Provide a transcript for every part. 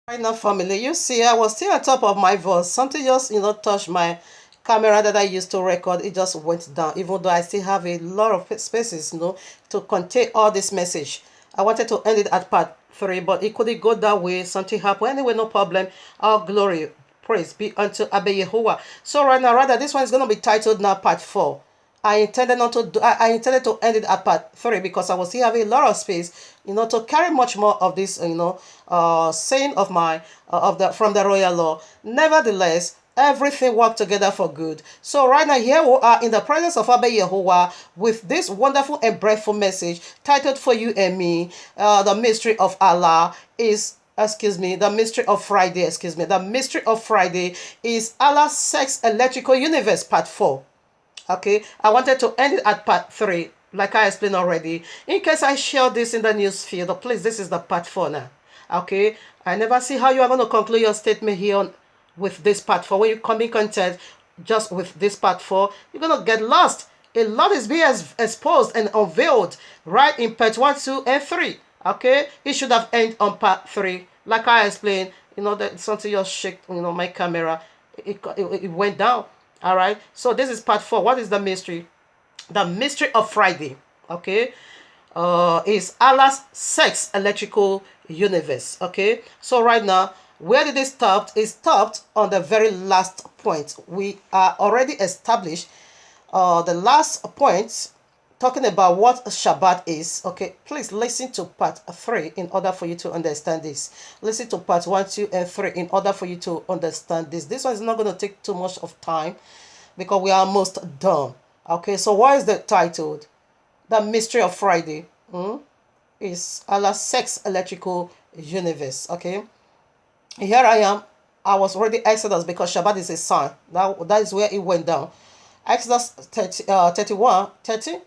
Right now, family, you see, I was still on top of my voice. Something just, touched my camera that I used to record. It just went down, even though I still have a lot of spaces, to contain all this message. I wanted to end it at part 3, but it couldn't go that way. Something happened. Anyway, no problem. All glory, praise be unto Abba Yehovah. So right now, rather, this one is going to be titled now part 4. I intended not to do, I intended to end it at part 3 because I was still having a lot of space, to carry much more of this, saying of my of the from the royal law. Nevertheless, everything worked together for good. So right now, here we are in the presence of Abba Yehovah with this wonderful and breathful message titled for you and me. The mystery of Allah is, the mystery of Friday, the mystery of Friday is Allah's sex electrical universe part 4. Okay, I wanted to end it at part 3, like I explained already. In case I share this in the news feed, please, this is the part 4 now. Okay, I never see how you are going to conclude your statement here with this part 4. When you come in contact just with this part 4, you're going to get lost. A lot is being exposed and unveiled right in part 1, 2, and 3. Okay, it should have ended on part 3. Like I explained, that something just shake, my camera. It went down. All right, so this is part 4. What is the mystery? The mystery of Friday, okay, is Allah's sex electrical universe. Okay, so right now, where did it stop? It stopped on the very last point. We are already established the last point, talking about what Shabbat is. Okay, please listen to part 3 in order for you to understand this. Listen to part 1, 2, and 3 in order for you to understand this. This one is not going to take too much of time because we are almost done. Okay, so what is the title? The mystery of Friday is Allah's sex electrical universe. Okay, here I am. I was already Exodus because Shabbat is a sign. That is where it went down. Exodus 31, 30.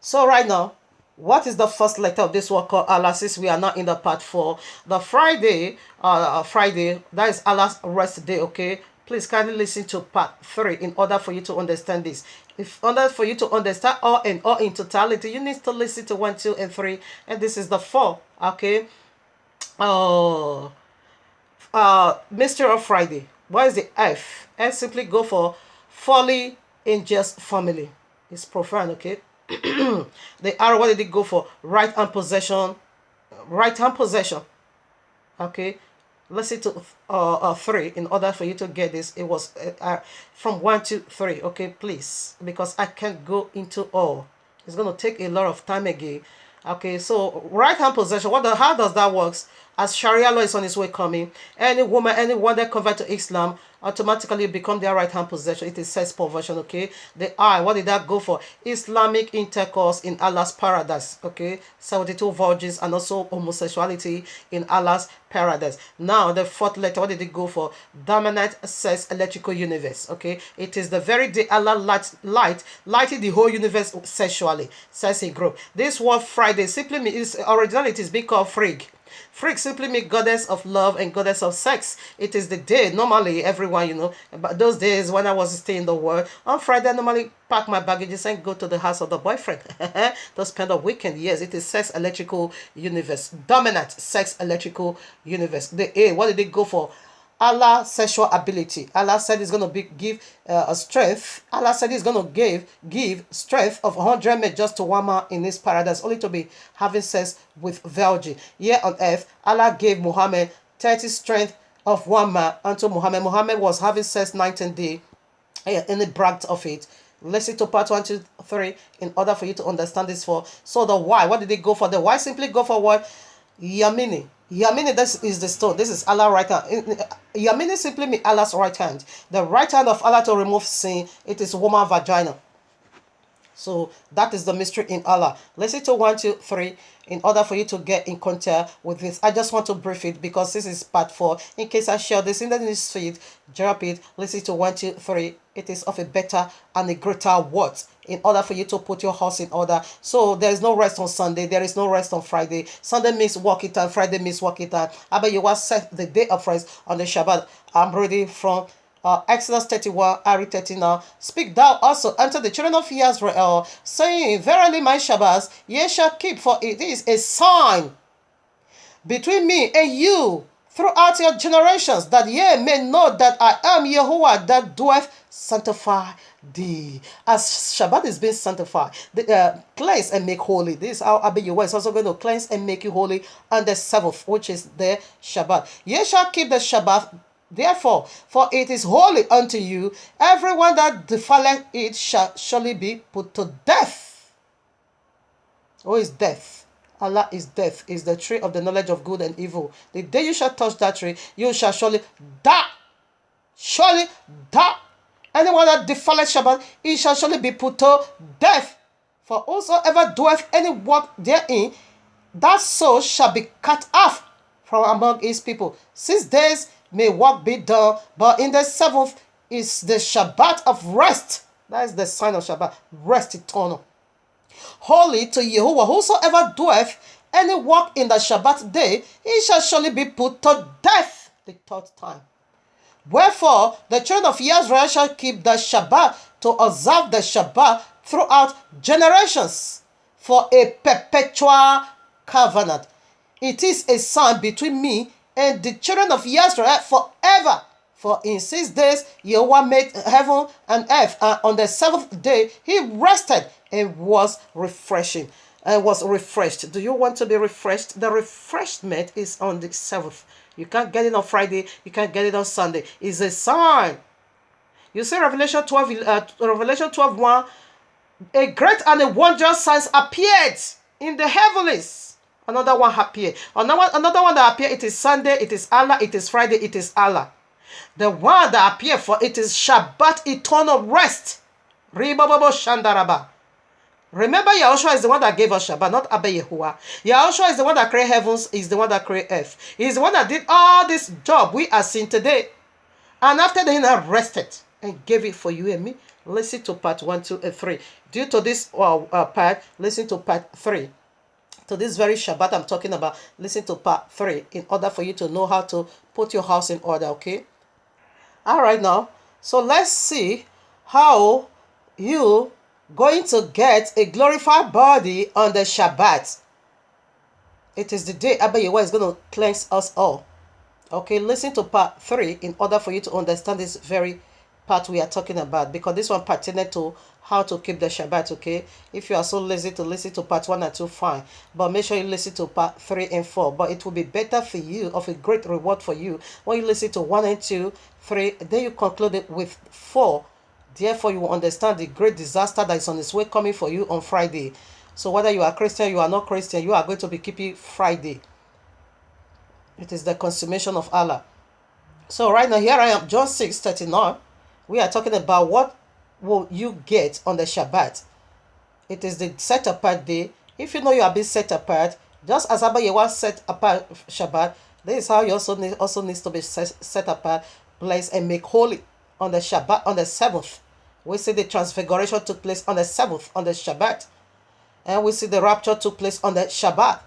So right now, what is the first letter of this word called Allah? Since we are not in the part 4, the Friday, that is Allah's rest day. Okay, please kindly listen to part 3 in order for you to understand this. In order for you to understand all in totality, you need to listen to 1, 2, and 3, and this is the 4. Okay. Oh, Mystery of Friday. What is the F? F simply go for folly in just family. It's profound. Okay. The arrow, what did it go for? Right hand possession. Right hand possession. Okay, listen to 3 in order for you to get this. It was from 1 to 3. Okay, please, because I can't go into all. It's going to take a lot of time again. Okay, so right hand possession, how does that works? As Sharia law is on its way coming, anyone that convert to Islam automatically become their right hand possession. It is sex perversion. Okay, the I, what did that go for? Islamic intercourse in Allah's paradise. Okay, 72 virgins and also homosexuality in Allah's paradise. Now the 4th letter, what did it go for? Dominant sex electrical universe. Okay, it is the very day Allah lighted the whole universe sexually, says a group. This word Friday simply means, originally it is being called Frig. Freak simply means goddess of love and goddess of sex. It is the day, normally everyone, but those days when I was staying in the world, on Friday I normally pack my baggages and go to the house of the boyfriend to spend a weekend. Yes, it is sex electrical universe. Dominant sex electrical universe. The A, what did it go for? Allah sexual ability. Allah said he's going to give a strength. Allah said he's going to give strength of 100 men just to one man in his paradise, only to be having sex with virgin. Here on earth, Allah gave Muhammad 30 strength of one man unto Muhammad. Muhammad was having sex 19 days, and he bragged of it. Listen to part 1, 2, 3 in order for you to understand this. So the why, what did it go for? The why simply go for what? Yamini. Yamini, this is the stone. This is Allah's right hand. Yamini simply means Allah's right hand. The right hand of Allah to remove sin. It is woman vagina. So that is the mystery in Allah. Listen to 1, 2, 3 in order for you to get in contact with this. I just want to brief it because this is part 4. In case I share this in the news feed, drop it. Listen to 1, 2, 3. It is of a better and a greater word in order for you to put your house in order. So there is no rest on Sunday. There is no rest on Friday. Sunday means working time. Friday means working time. I bet you will set the day of rest on the Shabbat. I'm ready from Exodus 31, Ari 30 now. Speak thou also unto the children of Israel, saying, verily my Shabbats ye shall keep, for it is a sign between me and you throughout your generations, that ye may know that I am Yahuwah that doeth sanctify thee. As Shabbat is being sanctified, cleanse and make holy. This is how Abba Yahuwah is also going to cleanse and make you holy on the Sabbath, which is the Shabbat. Ye shall keep the Shabbat, therefore, for it is holy unto you. Everyone that defileth it shall surely be put to death. Who is death? Allah is death, is the tree of the knowledge of good and evil. The day you shall touch that tree, you shall surely die. Surely die. Anyone that defileth Shabbat, he shall surely be put to death. For whosoever doeth any work therein, that soul shall be cut off from among his people. 6 days may work be done, but in the seventh is the Shabbat of rest. That is the sign of Shabbat, rest eternal. Holy to Yahuwah, whosoever doeth any work in the Shabbat day, he shall surely be put to death the third time. Wherefore, the children of Israel shall keep the Shabbat to observe the Shabbat throughout generations for a perpetual covenant. It is a sign between me and the children of Israel forever. For in 6 days Yahweh made heaven and earth, and on the seventh day he rested and was refreshing. And was refreshed. Do you want to be refreshed? The refreshment is on the seventh. You can't get it on Friday. You can't get it on Sunday. It's a sign. You see Revelation 12:1. A great and a wondrous sign appeared in the heavens. Another one appeared. Another one that appeared. It is Sunday. It is Allah. It is Friday. It is Allah. The one that appeared for it is Shabbat, eternal rest. Ribababo Shandaraba. Remember, Yahushua is the one that gave us Shabbat, not Abba Yahuwah. Yahushua is the one that created heavens, is the one that created earth. He is the one that did all this job we are seeing today. And after that, he rested and gave it for you and me. Listen to part 1, 2, and 3. Due to this part, listen to part 3. To this very Shabbat I'm talking about, listen to part 3 in order for you to know how to put your house in order, okay? All right now, so let's see how you going to get a glorified body on the Shabbat. It is the day Abba Yahuwah is going to cleanse us all. Okay, listen to part 3 in order for you to understand this very part we are talking about, because this one pertains to how to keep the Shabbat, okay? If you are so lazy to listen to part 1 and 2, fine. But make sure you listen to part 3 and 4. But it will be better for you, of a great reward for you, when you listen to 1 and 2, 3, then you conclude it with 4. Therefore, you will understand the great disaster that is on its way coming for you on Friday. So whether you are Christian, you are not Christian, you are going to be keeping Friday. It is the consummation of Allah. So right now, here I am, John 6:39. We are talking about what will you get on the Shabbat. It is the set apart day. If you know you are being set apart, just as Abba Yahuwah set apart Shabbat, this is how you also needs to be set apart, blessed, and make holy on the Shabbat, on the seventh. We see the transfiguration took place on the seventh, on the Shabbat. And we see the rapture took place on the Shabbat.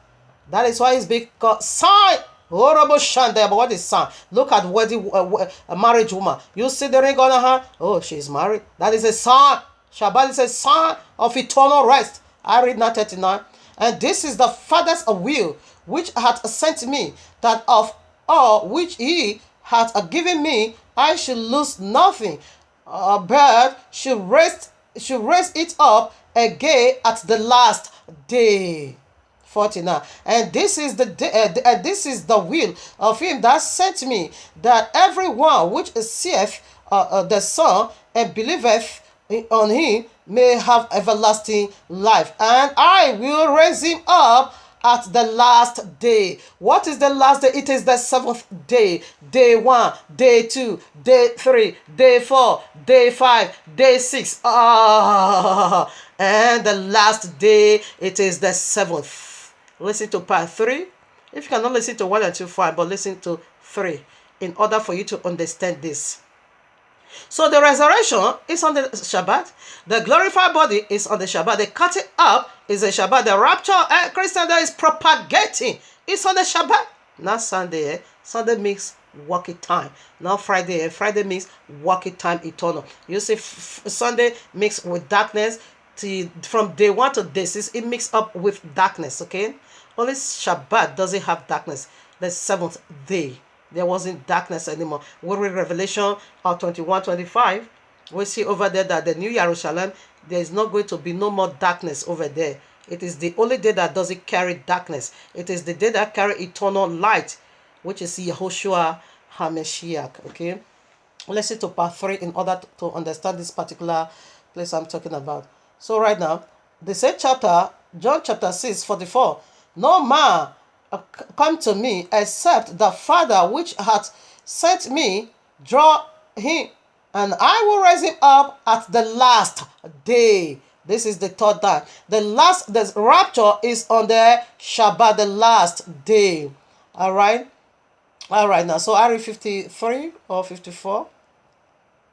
That is why it's being called sign. Horrible Shanda, but what is sign? Look at a marriage woman. You see the ring on her hand? Oh, she's married. That is a sign. Shabbat is a sign of eternal rest. I read now 39. And this is the Father's will, which hath sent me, that of all which he hath given me, I should lose nothing, but should raise it up again at the last day. 49. And this is the will of him that sent me, that everyone which seeth the Son and believeth on him may have everlasting life, and I will raise him up at the last day. What is the last day? It is the seventh day. Day 1, day 2, day 3, day 4, day 5, day 6. And the last day, it is the seventh. Listen to part 3. If you cannot listen to 1 and 2, fine, but listen to 3 in order for you to understand this. So the resurrection is on the Shabbat. The glorified body is on the Shabbat. The cutting up is a Shabbat. The rapture Christian that is propagating is on the Shabbat. Not Sunday. Sunday means working time. Not Friday. Friday means working time eternal. You see, Sunday mixed with darkness. From day 1 to day 6, it mixed up with darkness, okay? Only Shabbat doesn't have darkness. The seventh day. There wasn't darkness anymore. We read Revelation 21:25. We see over there that the New Jerusalem, there is not going to be no more darkness over there. It is the only day that doesn't carry darkness. It is the day that carry eternal light, which is Yehoshua HaMashiach. Okay, let's see to part 3 in order to understand this particular place I'm talking about. So right now, the same chapter, John chapter 6:44. No man come to me except the Father which hath sent me draw him, and I will raise him up at the last day. This is the third time. The rapture is on the Shabbat, the last day. All right. All right now. So I read 53 or 54.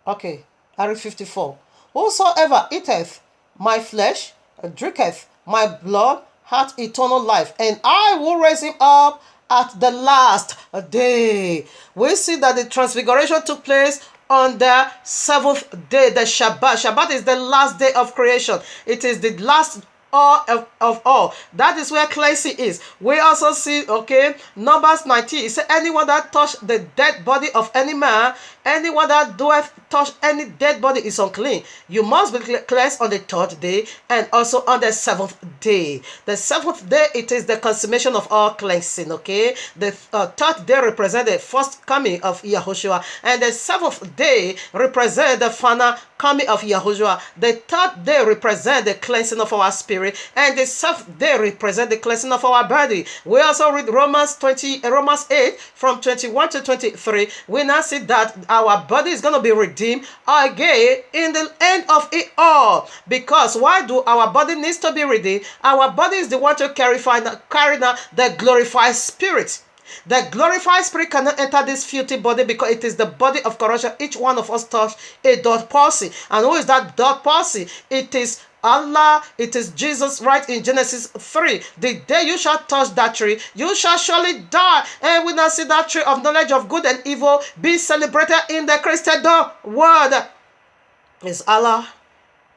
Okay, I read 54. Whosoever eateth my flesh, drinketh my blood, hath eternal life, and I will raise him up at the last day. We see that the transfiguration took place on the seventh day, the Shabbat. Shabbat is the last day of creation. It is the last of all. That is where cleansing is. We also see, okay, Numbers 19. It says, anyone that touch the dead body of any man, anyone that doeth touch any dead body is unclean. You must be cleansed on the third day and also on the seventh day. The seventh day, it is the consummation of all cleansing, okay? The third day represents the first coming of Yahushua, and the seventh day represents the final coming of Yahushua. The third day represents the cleansing of our spirit, and the seventh day represents the cleansing of our body. We also read Romans 8 from 21 to 23. We now see that our body is going to be redeemed again in the end of it all. Because why do our body needs to be redeemed? Our body is the one to carry now the glorified spirit. The glorified spirit cannot enter this filthy body because it is the body of corruption. Each one of us touched a dot palsy. And who is that dot palsy? It is Allah, it is Jesus, right in Genesis 3. The day you shall touch that tree, you shall surely die. And we now see that tree of knowledge of good and evil be celebrated in the Christian world. It's Allah,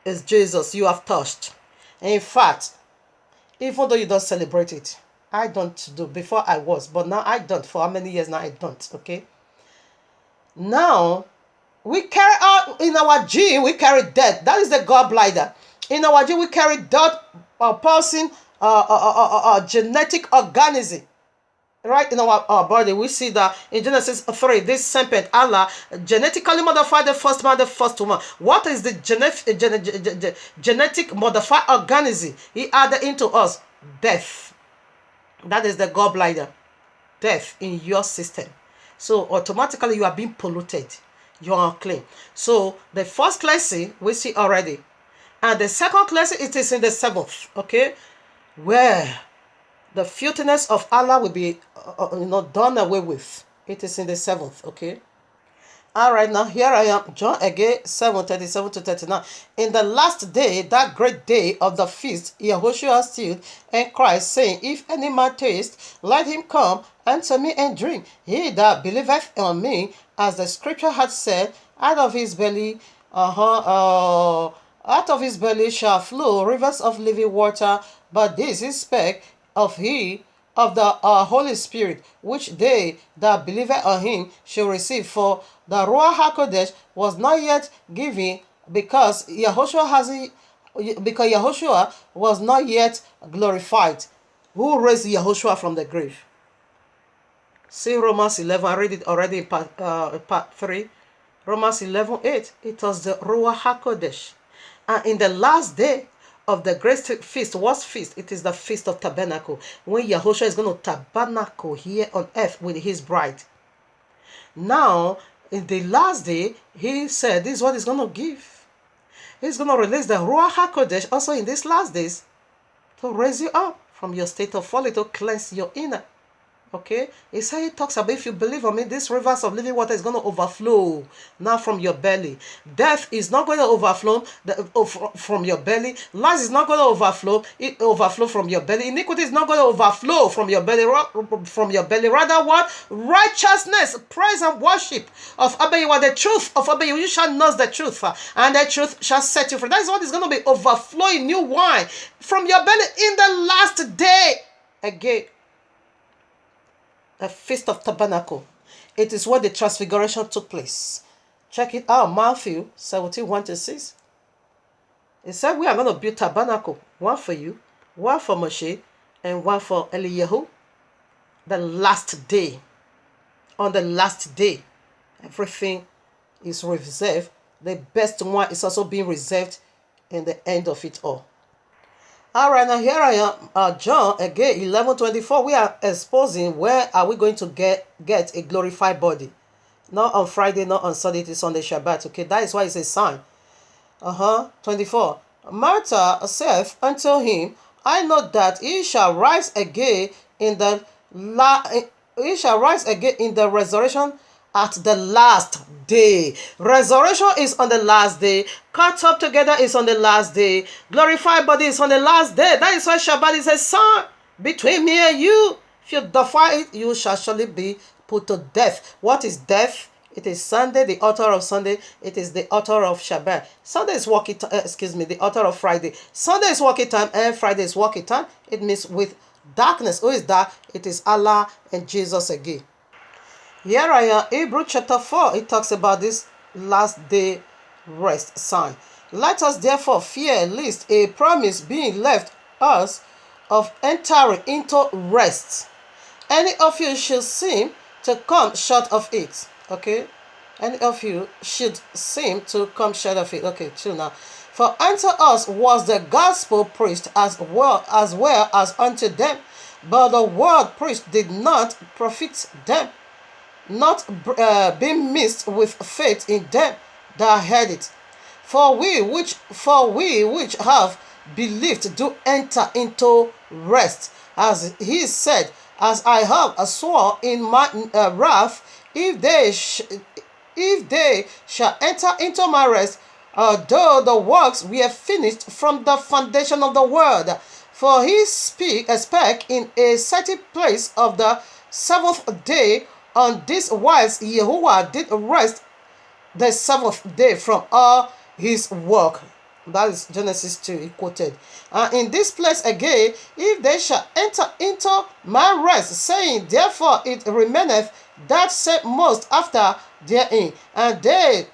it's Jesus you have touched. In fact, even though you don't celebrate it, I don't do. Before I was, but now I don't. For how many years now I don't, okay? Now, we carry out in our gene, we carry death. That is the gallbladder. In our gene, we carry dot pulsing genetic organism. Right in our body, we see that in Genesis 3, this serpent, Allah, genetically modified the first man, the first woman. What is the genetic modified organism he added into us? Death. That is the gallbladder. Death in your system. So automatically you are being polluted. You are unclean. So the first cleansing we see already. And the second cleansing, it is in the seventh. Okay. Where the filthiness of Allah will be done away with. It is in the seventh. Okay. All right, now here I am, John again, 7:37 to 39. In the last day, that great day of the feast, Yahushua stood and cried, saying, If any man taste, let him come unto me and drink. He that believeth on me, as the scripture hath said, out of his belly shall flow rivers of living water. But this is spake of he of the Holy Spirit, which they that believe on him shall receive. For the Ruach HaKodesh was not yet given, because Yahushua was not yet glorified. Who raised Yahushua from the grave? See Romans 11. I read it already in part 3. Romans 11:8. It was the Ruach HaKodesh. And in the last day of the great feast, what feast? It is the Feast of Tabernacle, when Yahushua is going to tabernacle here on earth with his bride. Now, in the last day, he said this is what he's going to give. He's going to release the Ruach HaKodesh also in these last days to raise you up from your state of folly, to cleanse your inner. Okay, he talks about, if you believe on me, these rivers of living water is going to overflow now from your belly. Death is not going to overflow from your belly. Lies is not going to overflow from your belly. Iniquity is not going to overflow from your belly. Rather, what? Righteousness, praise and worship of Abba. You are the truth of Abba. You shall know the truth, and the truth shall set you free. That is what is going to be overflowing new wine from your belly in the last day. Again, a Feast of Tabernacle. It is where the transfiguration took place. Check it out, Matthew 17:1-6. It said we are going to build tabernacle, one for you, one for Moshe, and one for Eliyahu. The last day. On the last day, everything is reserved. The best one is also being reserved in the end of it all. All right, now here I am, John, again, 11:24. We are exposing where are we going to get a glorified body. Not on Friday, not on Sunday, it is on the Shabbat. Okay, that is why it's a sign. 24. Martha saith unto him, I know that he shall rise again in the resurrection at the last day. Resurrection is on the last day. Caught up together is on the last day. Glorified body is on the last day. That is why Shabbat is a sign between me and you. If you defy it, you shall surely be put to death. What is death? It is Sunday, the author of Sunday. It is the author of Shabbat. Sunday is working time, the author of Friday. Sunday is working time and Friday is working time. It means with darkness. Who is that? It is Allah and Jesus again. Here I am, Hebrews chapter 4. It talks about this last day rest sign. Let us therefore fear lest a promise being left us of entering into rest, any of you should seem to come short of it. Okay, any of you should seem to come short of it. Okay, chill now. For unto us was the gospel preached as well as unto them, but the word preached did not profit them, not being mixed with faith in them that heard it. For we which have believed do enter into rest, as he said, as I have sworn in my wrath, if they shall enter into my rest, though the works were finished from the foundation of the world. For he spake in a certain place of the seventh day. On this wise Yahuwah did rest the seventh day from all his work. That is Genesis 2, he quoted. And in this place again, if they shall enter into my rest, saying, therefore it remaineth that same most after therein, and they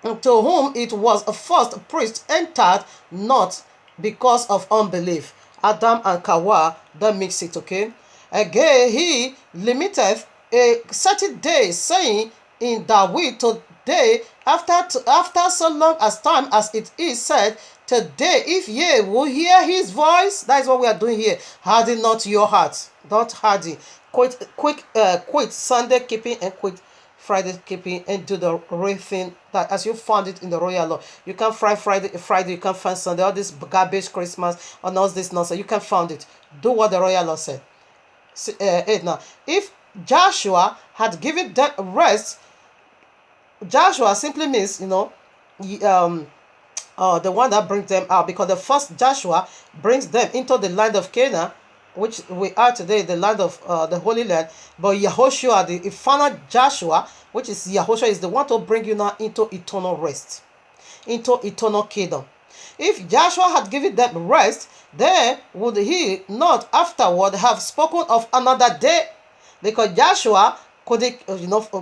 to whom it was first preached entered not because of unbelief. Adam and Kawa, that makes it, okay? Again, he limiteth a certain day, saying, in that we today, after so long as time as it is said, today, if ye will hear his voice, that is what we are doing here. Harden not your heart. Don't harden. Quit Sunday keeping and quit Friday keeping and do the real thing that as you found it in the royal law. You can't find Friday, you can't find Sunday, all this garbage Christmas and all this nonsense. You can't find it. Do what the royal law said. 8 now. If Joshua had given them rest, Joshua simply means, the one that brings them out, because the first Joshua brings them into the land of Canaan, which we are today, the land of the Holy Land. But Yahushua, the final Joshua, which is Yahushua, is the one to bring you now into eternal rest, into eternal kingdom. If Joshua had given them rest, then would he not afterward have spoken of another day? Because Joshua could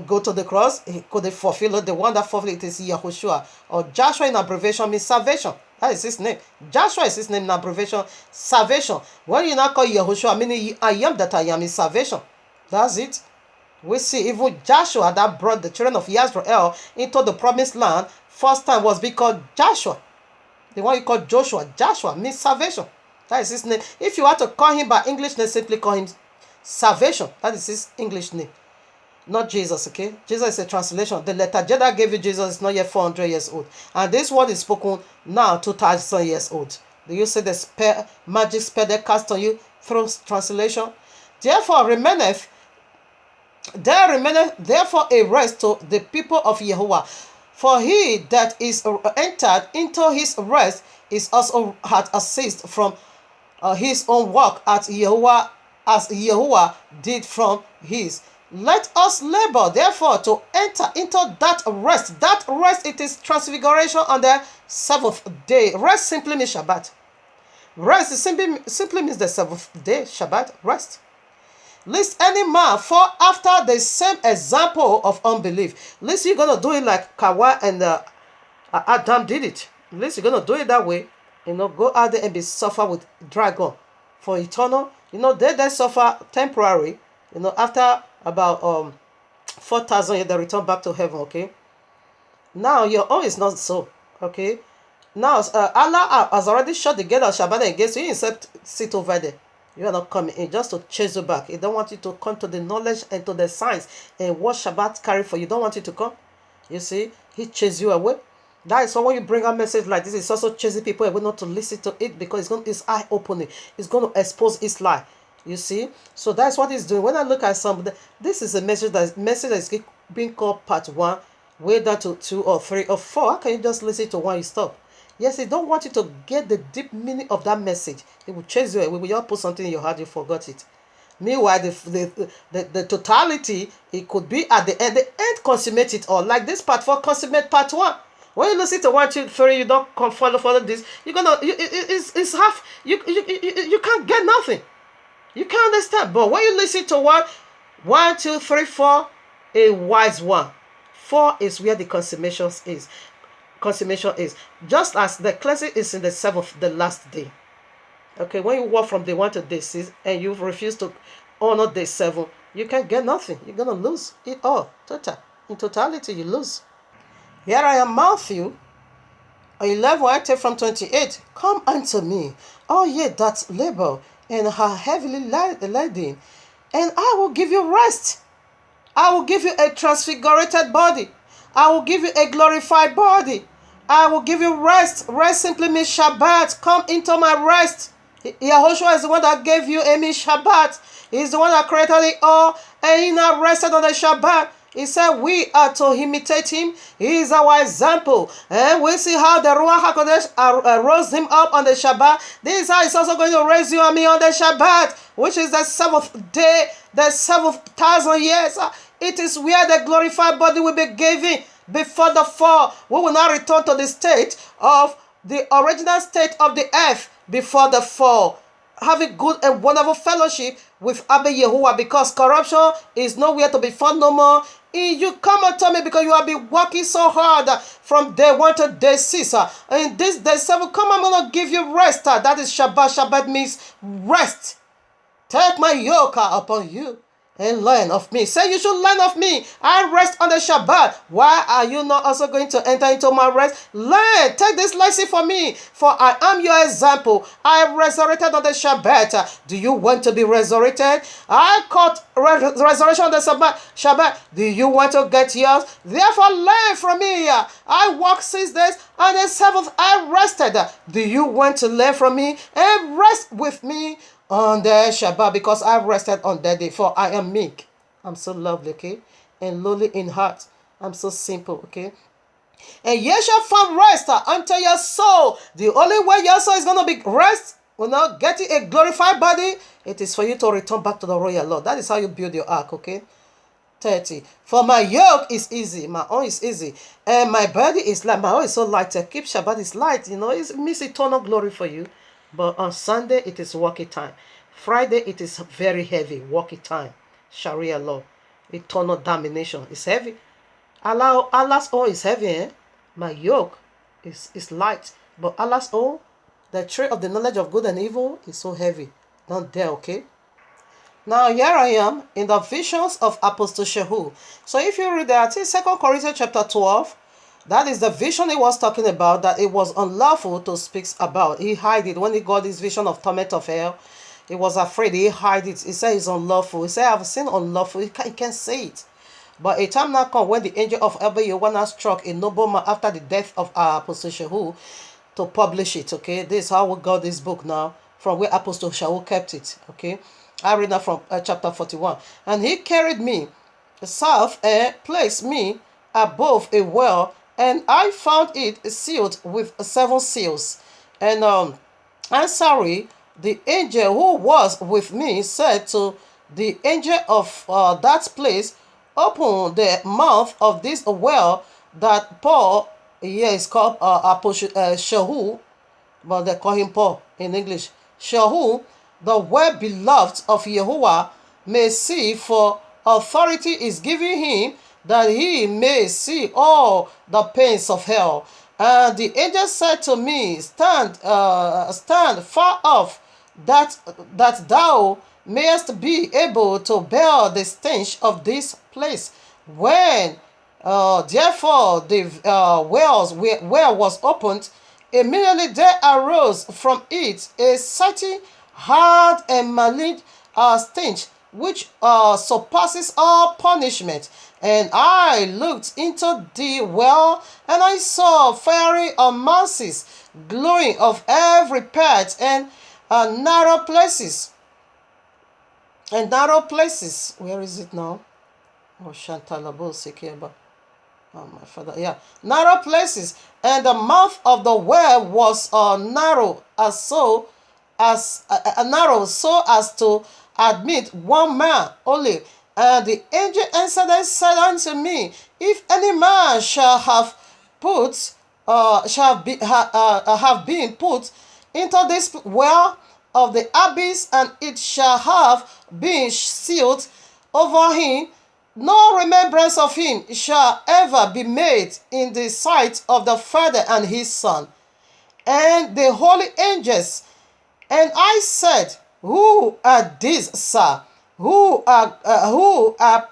go to the cross, could they fulfill it? The one that fulfilled it is Yahushua. Or Joshua in abbreviation means salvation. That is his name. Joshua is his name in abbreviation, salvation. When you now call Yahushua, meaning I am that I am is salvation. That's it. We see even Joshua that brought the children of Israel into the promised land, first time was because Joshua. The one you call Joshua means salvation. That is his name. If you want to call him by English name, simply call him salvation. That is his English name. Not Jesus, okay? Jesus is a translation. The letter J that gave you Jesus is not yet 400 years old. And this word is spoken now 2,000 years old. Do you see the magic spell they cast on you through translation? Therefore remaineth therefore a rest to the people of Yahuwah. For he that is entered into his rest is also had ceased from his own work at Yahuwah, as Yahuwah did from his. Let us labor, therefore, to enter into that rest. That rest, it is transfiguration on the seventh day. Rest simply means Shabbat. Rest simply means the seventh day, Shabbat, rest. Lest any man fall after the same example of unbelief. Lest you're going to do it like Kawa and Adam did it. Lest you're going to do it that way. Go out there and be suffer with dragon for eternal. They suffer temporary. After about 4,000 years, they return back to heaven, okay? Now, your own is not so, okay? Now, Allah has already shut the gate of Shabbat against you. You instead sit over there. You are not coming in just to chase you back. He don't want you to come to the knowledge and to the science and what Shabbat carry for you. Don't want you to come. You see, he chases you away. That is why when you bring a message like this, it's also chasing people away not to listen to it because it's eye-opening. It's going to expose its lie. You see? So that's what he's doing. When I look at somebody, this is a message that is being called part 1, way down to 2 or 3 or 4. How can you just listen to one you stop? Yes, he don't want you to get the deep meaning of that message. He will chase you away. Will just put something in your heart, you forgot it. Meanwhile, the totality, it could be at the end. The end consummate it all. Like this part 4 consummate part 1. When you listen to 1, 2, 3, you don't come follow this. It's half. You can't get nothing. You can't understand. But when you listen to 1, 2, 3, 4, a wise one. 4 is where the consummation is. Consummation is just as the cleansing is in the 7th, the last day. Okay, when you walk from day 1 to day 6 and you refuse to honor day 7, you can't get nothing. You're gonna lose it all. In totality, you lose. Here I am, Matthew 11, I take from 28. Come unto me, all ye that labor and are heavily laden, and I will give you rest. I will give you a transfigurated body. I will give you a glorified body. I will give you rest. Rest simply means Shabbat. Come into my rest. Yahushua is the one that gave you a Shabbat. He's the one that created it all, and he now rested on the Shabbat. He said we are to imitate him. He is our example. And we see how the Ruach HaKodesh rose him up on the Shabbat. This is how he's also going to raise you and me on the Shabbat, which is the 7th day, the 7,000 years. It is where the glorified body will be given before the fall. We will not return to the state of the original state of the earth before the fall. Having good and wonderful fellowship with Abba Yahuwah, because corruption is nowhere to be found no more. You come and tell me because you have been working so hard from day 1 to day 6. And this day 7, come, I'm going to give you rest. That is Shabbat. Shabbat means rest. Take my yoke upon you and learn of me. Say you should learn of me. I rest on the Shabbat. Why are you not also going to enter into my rest? Learn. Take this lesson for me. For I am your example. I resurrected on the Shabbat. Do you want to be resurrected? I caught resurrection on the Shabbat. Do you want to get yours? Therefore learn from me. I walked 6 days. On the 7th I rested. Do you want to learn from me and rest with me on the Shabbat? Because I rested on that day, for I am meek. I'm so lovely, okay? And lowly in heart. I'm so simple, okay? And ye shall find rest unto your soul. The only way your soul is going to be rest, without getting a glorified body, it is for you to return back to the royal Lord. That is how you build your ark, okay? 30. For my yoke is easy, my own is easy, and my body is light. My own is so light. Keep Shabbat is light, it means eternal glory for you. But on Sunday, it is working time. Friday, it is very heavy, working time. Sharia law, eternal domination is heavy. Allah's own is heavy, eh? My yoke is light. But Allah's own, the tree of the knowledge of good and evil, is so heavy. Not there, okay? Now, here I am in the visions of Apostle Shehu. So if you read that, in 2 Corinthians chapter 12, that is the vision he was talking about, that it was unlawful to speak about. He hid it. When he got this vision of torment of hell, he was afraid. He hid it. He said it's unlawful. He said, I've seen unlawful. He can't say it. But a time now come when the angel of Abba Yahuwah struck a nobleman after the death of Apostle Shehu to publish it, okay? This is how we got this book now, from where Apostle Shehu kept it, okay? I read that from chapter 41. And he carried me south and placed me above a well, and I found it sealed with 7 seals. And answering, the angel who was with me said to the angel of that place, open the mouth of this well that Paul, here is called Shehu, but they call him Paul in English. Shehu, the well-beloved of Yahuwah, may see, for authority is given him, that he may see all the pains of hell. And the angel said to me, stand far off, that thou mayest be able to bear the stench of this place. When therefore the wells where was opened, immediately there arose from it a certain hard and malignant stench, which surpasses all punishment. And I looked into the well, and I saw fiery masses glowing of every part, and narrow places. And narrow places. Where is it now? Oh, Shantalabo Sekeba. Oh, my father. Yeah. Narrow places. And the mouth of the well was narrow narrow so as to admit one man only. And the angel answered and said unto me, if any man shall have been put into this well of the abyss, and it shall have been sealed over him, no remembrance of him shall ever be made in the sight of the Father and his Son, and the holy angels. And I said, who are these, sir, who are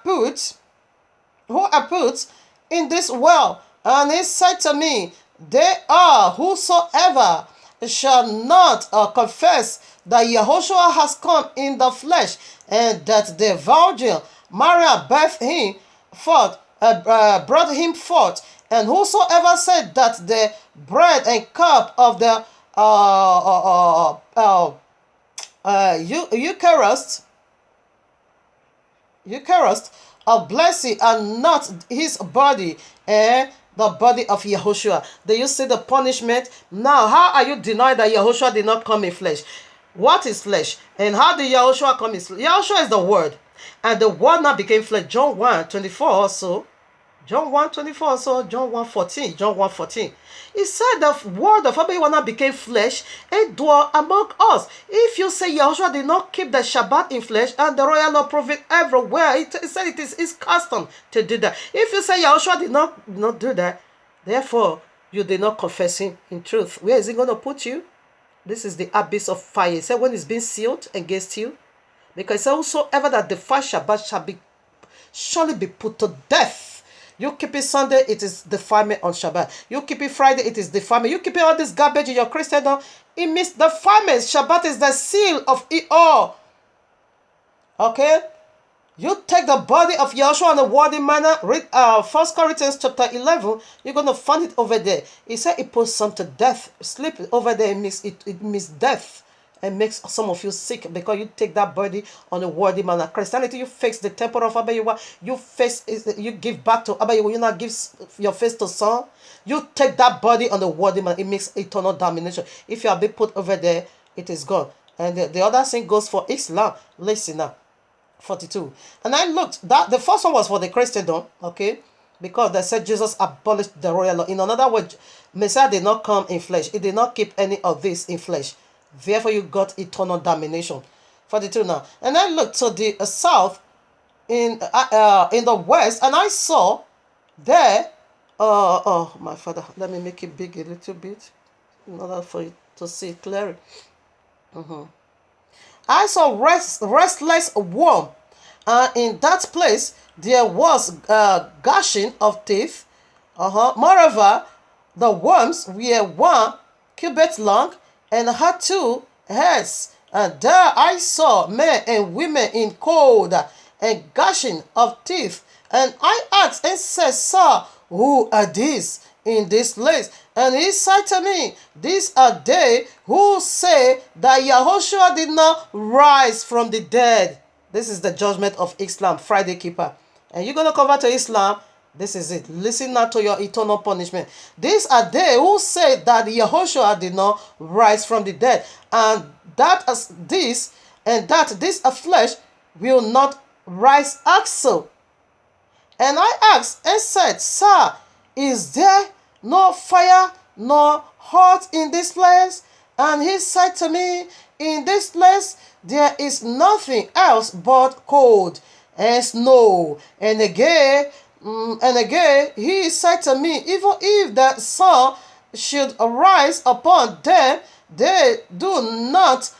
put in this well? And he said to me, they are whosoever shall not confess that Yahushua has come in the flesh, and that the Virgin Maria brought him forth, and whosoever said that the bread and cup of the Eucharist of blessing and not his body, and the body of Yahushua. Do you see the punishment? Now, how are you denying that Yahushua did not come in flesh? What is flesh? And how did Yahushua come in flesh? Yahushua is the Word. And the Word now became flesh. John 1:24 also. John 1:24 also. John 1:14. John 1:14. He said the Word of Abraham became flesh and dwelt among us. If you say Yahushua did not keep the Shabbat in flesh, and the royal law prophet everywhere, it said it is his custom to do that. If you say Yahushua did not do that, therefore you did not confess him in truth. Where is he going to put you? This is the abyss of fire. He said when it's been sealed against you, because whosoever that defies Shabbat shall be surely be put to death. You keep it Sunday, it is defilement on Shabbat. You keep it Friday, it is defilement. You keep it all this garbage in your Christendom, it means defilement. Shabbat is the seal of it all. Okay? You take the body of Yahshua in a worthy manner. Read 1 Corinthians chapter 11. You're going to find it over there. He said it puts some to death. Sleep over there, it means death. And makes some of you sick because you take that body on a worthy manner. Christianity, you fix the temple of Abayuwa. You give back to Abayuwa. You not give your face to son. You take that body on the worthy manner. It makes eternal damnation. If you are being put over there, it is gone. And the other thing goes for Islam. Listen now. 42. And I looked. The first one was for the Christendom. Okay. Because they said Jesus abolished the royal law. In another word, Messiah did not come in flesh. He did not keep any of this in flesh. Therefore, you got eternal damnation. 42 now. And I looked to the south, in the west, and I saw there. Oh, my father. Let me make it big a little bit, in order for you to see clearly. I saw restless worm, and in that place there was gushing of teeth. Moreover, the worms were 1 cubit long, and had 2 heads. And there I saw men and women in cold and gushing of teeth. And I asked and said, Sir, who are these in this place? And he said to me, these are they who say that Yahushua did not rise from the dead. This is the judgment of Islam, Friday Keeper. And you're going to convert to Islam. This is it. Listen now to your eternal punishment. These are they who say that Yahushua did not rise from the dead, and that this flesh will not rise also. And I asked and said, Sir, is there no fire nor heart in this place? And he said to me, In this place there is nothing else but cold and snow. And again he said to me, even if the sun should arise upon them, they do not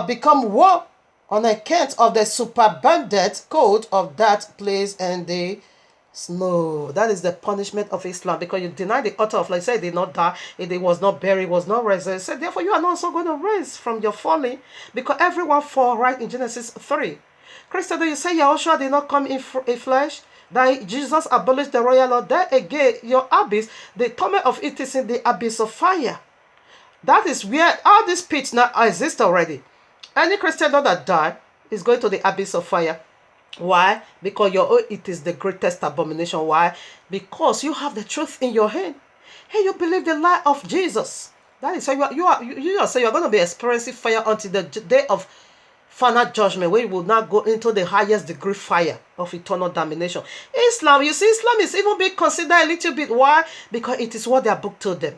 become warm on account of the superabundant cold of that place and the snow. That is the punishment of Islam, because you deny the author of life. Say, did not die, it was not buried, was not raised. It said, therefore you are not also going to rise from your falling, because everyone fall, right, in Genesis 3. Christian, do you say Yahushua did not come in flesh? That Jesus abolished the royal law? There again, your abyss, the torment of it is in the abyss of fire. That is where all these pits now exist already. Any Christian that die is going to the abyss of fire. Why? Because it is the greatest abomination. Why? Because you have the truth in your hand. Hey, you believe the lie of Jesus. That is why you are going to be experiencing fire until the day of final judgment, where you will not go into the highest degree fire of eternal damnation. Islam, you see, Islam is even being considered a little bit. Why? Because it is what their book told them.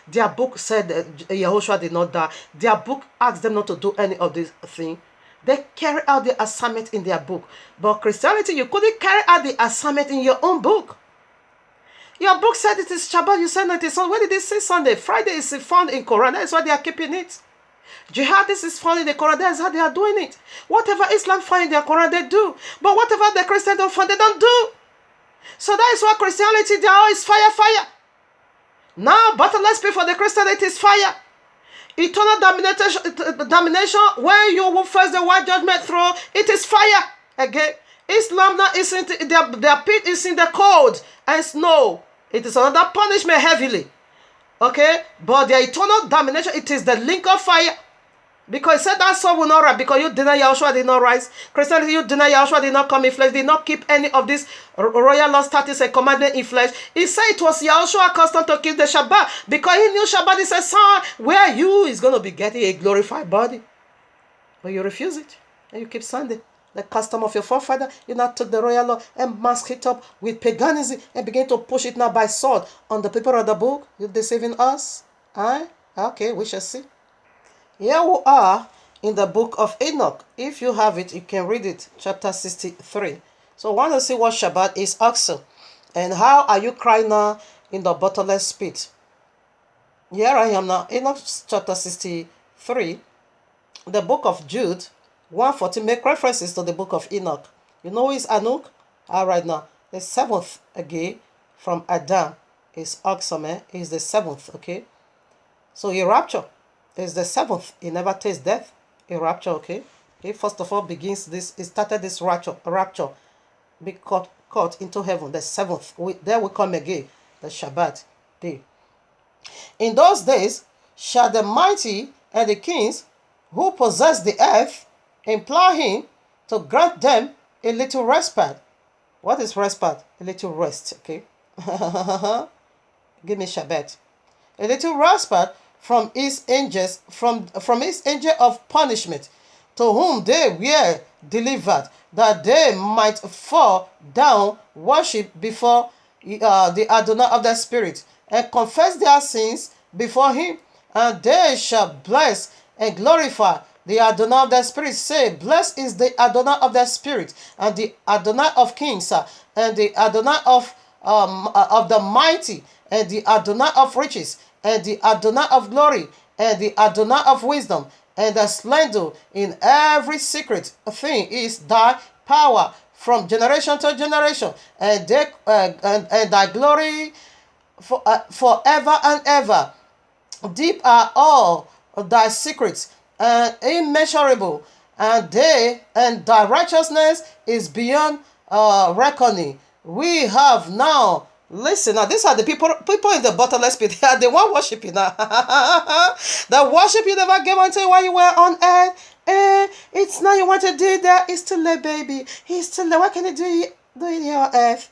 Their book said that Yahushua did not die. Their book asked them not to do any of this thing. They carry out the assignment in their book. But Christianity, you couldn't carry out the assignment in your own book. Your book said it is Shabbat. You said it is Sunday. Where did it say Sunday? Friday is found in Quran. That is why they are keeping it. Jihadis is found in the Quran. That is how they are doing it. Whatever Islam find in their Quran, they do. But whatever the Christians don't find, they don't do. So that is why Christianity, they are always fire, fire. Now, but let's pray for the Christian, it is fire. Eternal domination, where you will face the white judgment throne, it is fire. Again, Islam now is in their pit is in the cold and snow. It is another punishment heavily. Okay, but the eternal domination, it is the link of fire. Because it said that soul will not rise, because you deny Yahushua did not rise. Christianity, you deny Yahushua did not come in flesh, did not keep any of this royal law, statutes, and commandment in flesh. He said it was Yahushua custom to keep the Shabbat, because he knew Shabbat is a sign where you is going to be getting a glorified body. But you refuse it, and you keep Sunday. The custom of your forefather, you now took the royal law and mask it up with paganism and begin to push it now by sword on the people of the book. You're deceiving us? Okay, we shall see. Here we are in the book of Enoch. If you have it, you can read it, chapter 63. So I want to see what Shabbat is also. And how are you crying now in the bottomless pit? Here I am now, Enoch chapter 63. The book of Jude, 114, make references to the book of Enoch. You know who is Enoch? All right now, the seventh again from Adam is awesome, He's the seventh, okay? So he rapture. Is the seventh. He never tastes death. A rapture, okay? He first of all begins this. He started this rapture. Be caught into heaven. The seventh. There we come again. The Shabbat day. In those days shall the mighty and the kings who possess the earth implore him to grant them a little respite. What is respite? A little rest, okay? Give me Shabbat. A little respite from his angels, from his angel of punishment, to whom they were delivered, that they might fall down, worship before the Adonai of the Spirit, and confess their sins before him, and they shall bless and glorify the Adonai of the Spirit. Say, blessed is the Adonai of the Spirit, and the Adonai of kings, and the Adonai of the mighty, and the Adonai of riches, and the Adonai of glory, and the Adonai of wisdom, and the splendor in every secret thing is thy power from generation to generation, and thy glory forever and ever. Deep are all thy secrets, and immeasurable, and thy righteousness is beyond reckoning. We have now. Listen, now these are the people in the bottomless pit. They are the one worshiping now. The worship you never gave until while you were on earth. It's now you want to do it there. It's still there, baby. He's still there. What can you do it here on earth?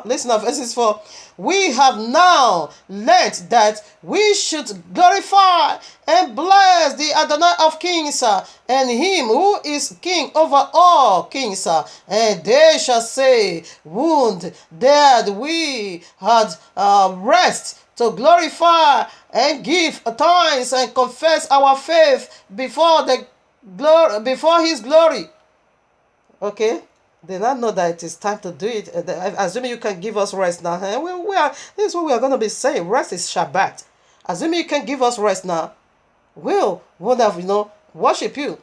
Listen now, verses 4. We have now learned that we should glorify and bless the Adonai of kings, and him who is king over all kings, and they shall say, wound, dead, we had rest to glorify and give thanks and confess our faith before the glory, before his glory. Okay? They now know that it is time to do it. Assuming you can give us rest now. This is what we are going to be saying. Rest is Shabbat. Assuming you can give us rest now, we'll have, worship you.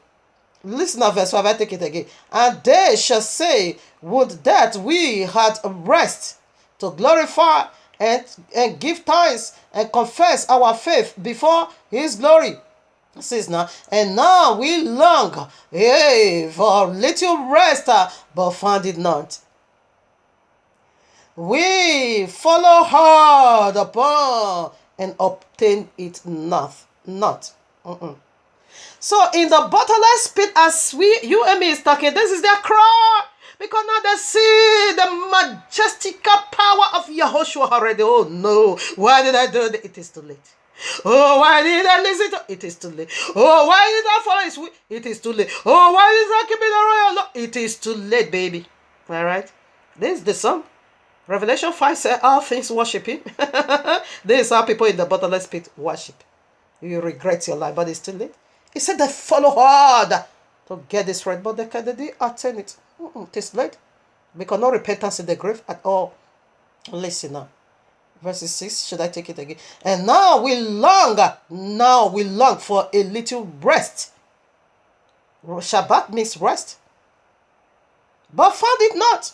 Listen to verse 5, I take it again. And they shall say, would that we had rest to glorify and give thanks and confess our faith before his glory. It says now, and now we long for little rest, but found it not. We follow hard upon and obtain it not. So in the bottomless pit, as you and me is talking, this is their cry. Because now they see the majestic power of Yahushua already. Oh no, why did I do it? It is too late. Oh, why did I listen to it? Is too late. Oh, why did I follow his way? It is too late. Oh, why did I keep it the royal law? It is too late, baby. All right. This is the song. Revelation 5 says all things worship him. This is how people in the bottomless pit worship. You regret your life, but it's too late. He said they follow hard to get this right, but they didn't attain it. It is late. Because no repentance in the grave at all. Listen now. Verse 6, should I take it again? And now we long for a little rest. Shabbat means rest. But found it not.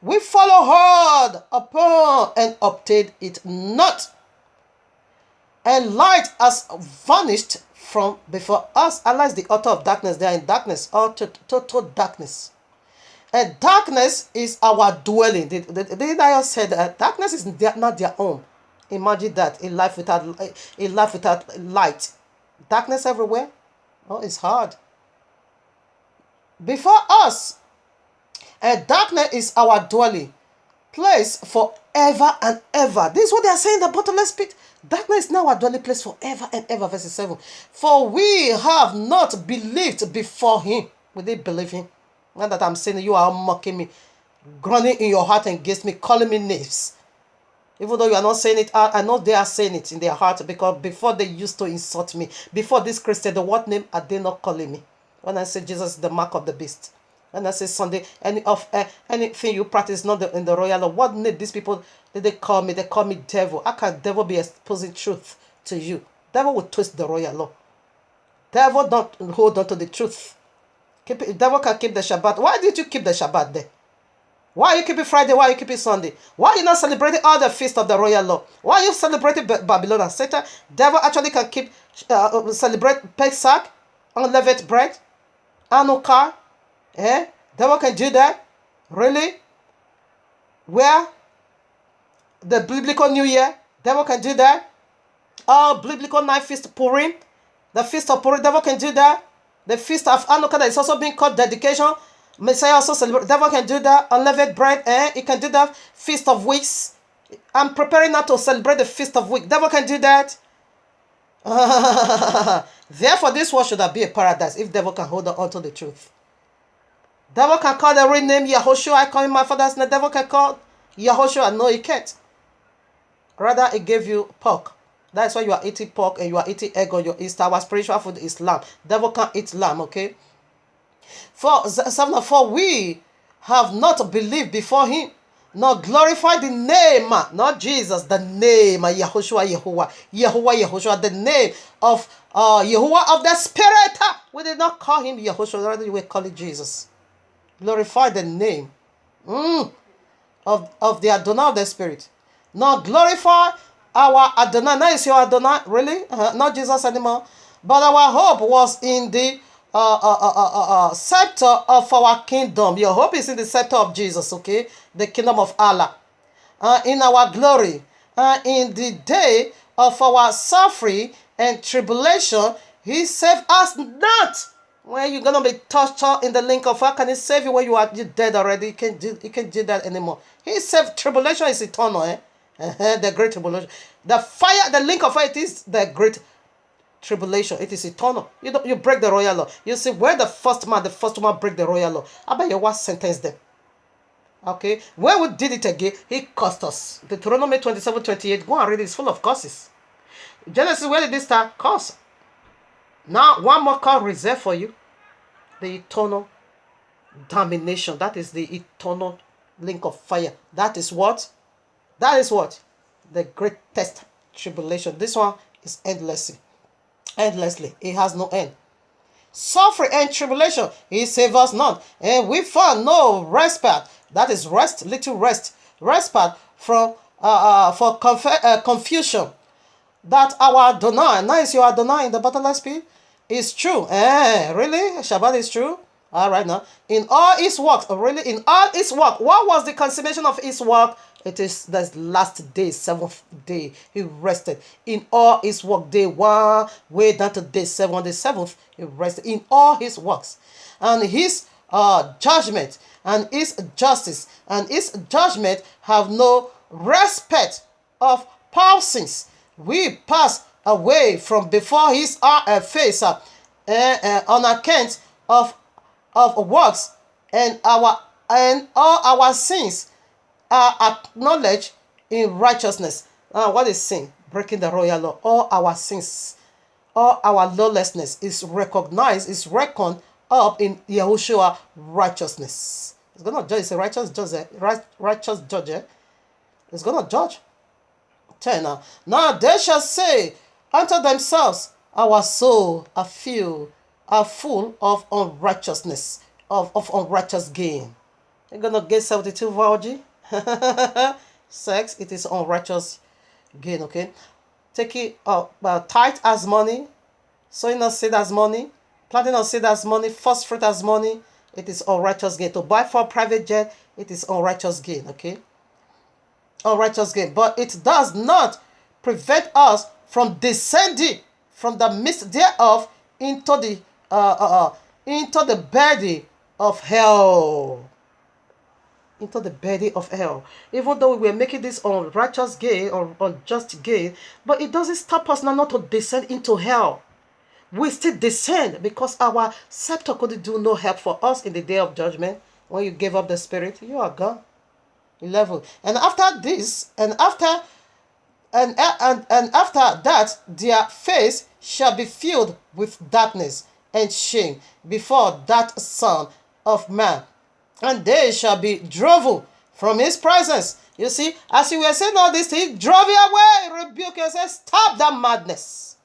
We follow hard upon and obtained it not. And light has vanished from before us. Allah is the author of darkness. They are in darkness, all total darkness. And darkness is our dwelling. The Daniel said that darkness is not their own. Imagine that, a life without light. Darkness everywhere. Oh, it's hard. Before us, and darkness is our dwelling place forever and ever. This is what they are saying in the bottomless pit. Darkness is now our dwelling place forever and ever. Verse 7. For we have not believed before him. We didn't believe him. Now that I'm saying, you are mocking me, groaning in your heart against me, calling me names. Even though you are not saying it, I know they are saying it in their heart, because before they used to insult me. Before this Christian, the what name are they not calling me? When I say Jesus is the mark of the beast. When I say Sunday, anything you practice not in the royal law. What name these people did they call me? They call me devil. How can devil be exposing truth to you? Devil will twist the royal law. Devil don't hold on to the truth. The devil can keep the Shabbat. Why did you keep the Shabbat there? Why you keep it Friday? Why you keep it Sunday? Why you not celebrating all the feasts of the royal law? Why you celebrating Babylon and Satan? Devil actually can keep celebrate Pesach, unleavened bread, Hanukkah. Devil can do that? Really? Where? The biblical New Year? Devil can do that? Biblical night feast Purim? The feast of Purim, devil can do that? The feast of Hanukkah that is also being called dedication. Messiah also celebrate. Devil can do that. Unleavened bread. He can do that. Feast of weeks. I'm preparing now to celebrate the feast of weeks. Devil can do that. Therefore, this world should have been a paradise if devil can hold on to the truth. Devil can call the real name Yahushua. I call him my father's name. Devil can call Yahushua. No, he can't. Rather, he gave you pork. That's why you are eating pork and you are eating egg on your Easter. Our spiritual food is lamb. Devil can't eat lamb, okay? For we have not believed before him, nor glorified the name, not Jesus, the name Yahushua, Yahushua, the name of Yahuwah of the Spirit. We did not call him Yahushua, rather we call it Jesus. Glorify the name of the Adonai of the Spirit. Nor glorify our Adonai. Now is your Adonai, really? Not Jesus anymore. But our hope was in the scepter of our kingdom. Your hope is in the scepter of Jesus, okay? The kingdom of Allah. In our glory. In the day of our suffering and tribulation, he saved us not. When you're going to be tortured in the link of fire, can he save you when you're dead already? He can't do that anymore. He saved. Tribulation is eternal, the great tribulation. The fire, the link of fire, it is the great tribulation. It is eternal. You break the royal law. You see, where the first woman break the royal law. I bet you what sentence them. Okay, when we did it again, he cursed us. Deuteronomy 27:28. Go and read it. It's full of curses. Genesis, where did this start? Curse. Now, one more card reserved for you. The eternal damnation. That is the eternal link of fire. That is what? That is what? The greatest tribulation. This one is endlessly. Endlessly. It has no end. Suffering and tribulation, he saved us not. And we found no respite. That is rest, little rest. Respite from for confusion. That our Adonai, now is your Adonai in the bottomless pit, is true. Really? Shabbat is true? All right now. In all his works, really? In all his work, what was the consummation of his work? It is the last day, seventh day. He rested in all his work. Day one, way down to day seven. On the seventh, he rested in all his works. And his judgment and his justice and his judgment have no respect of persons. We pass away from before his face on account of works, and all our sins are acknowledged in righteousness. What is sin? Breaking the royal law. All our sins, all our lawlessness is recognized, is reckoned up in Yahushua righteousness. It's gonna judge. It's a righteous judge. Righteous judge. It's gonna judge. 10. Now they shall say unto themselves, our soul are full of unrighteousness, of unrighteous gain. You're gonna get 72 virgin. Sex, it is unrighteous gain, okay? Take it tithe as money, sowing of seed as money, planting of seed as money, first fruit as money, it is unrighteous gain. To buy for a private jet, it is unrighteous gain, okay? Unrighteous gain. But it does not prevent us from descending from the midst thereof into the belly of hell. Into the belly of hell. Even though we were making this unrighteous gain or unjust gain, but it doesn't stop us now not to descend into hell. We still descend because our scepter couldn't do no help for us in the day of judgment. When you gave up the spirit, you are gone. 11. And after this, and after that, their face shall be filled with darkness and shame before that Son of Man, and they shall be driven from his presence. You see, as you were saying all this, he drove you away, rebuke you, and said, stop that madness.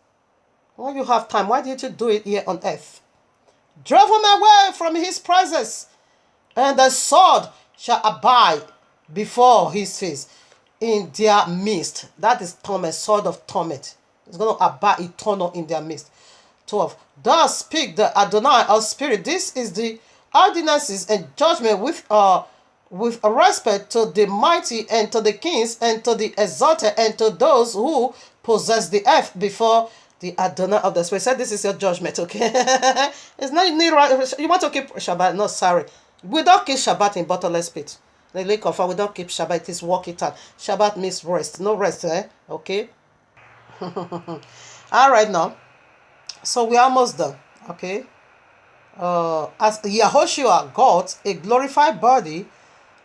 When you have time, why didn't you do it here on earth? Drove him away from his presence, and the sword shall abide before his face in their midst. That is torment, sword of torment. It's going to abide eternal in their midst. 12. Thus speak the Adonai of spirit. This is the ordinances and judgment with respect to the mighty and to the kings and to the exalted and to those who possess the earth before the Adonai of the spirit. Said this is your judgment, okay? It's not you want to keep Shabbat. No, sorry. We don't keep Shabbat in bottomless pit. The lake of fire, we don't keep Shabbat. It is walk it out. Shabbat means rest. No rest, okay? All right now. So we're almost done, okay? As Yahushua got a glorified body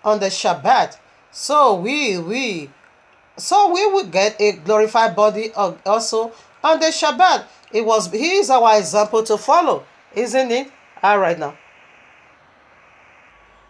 on the Shabbat, so we will get a glorified body also on the Shabbat. He is our example to follow, isn't it? All right now.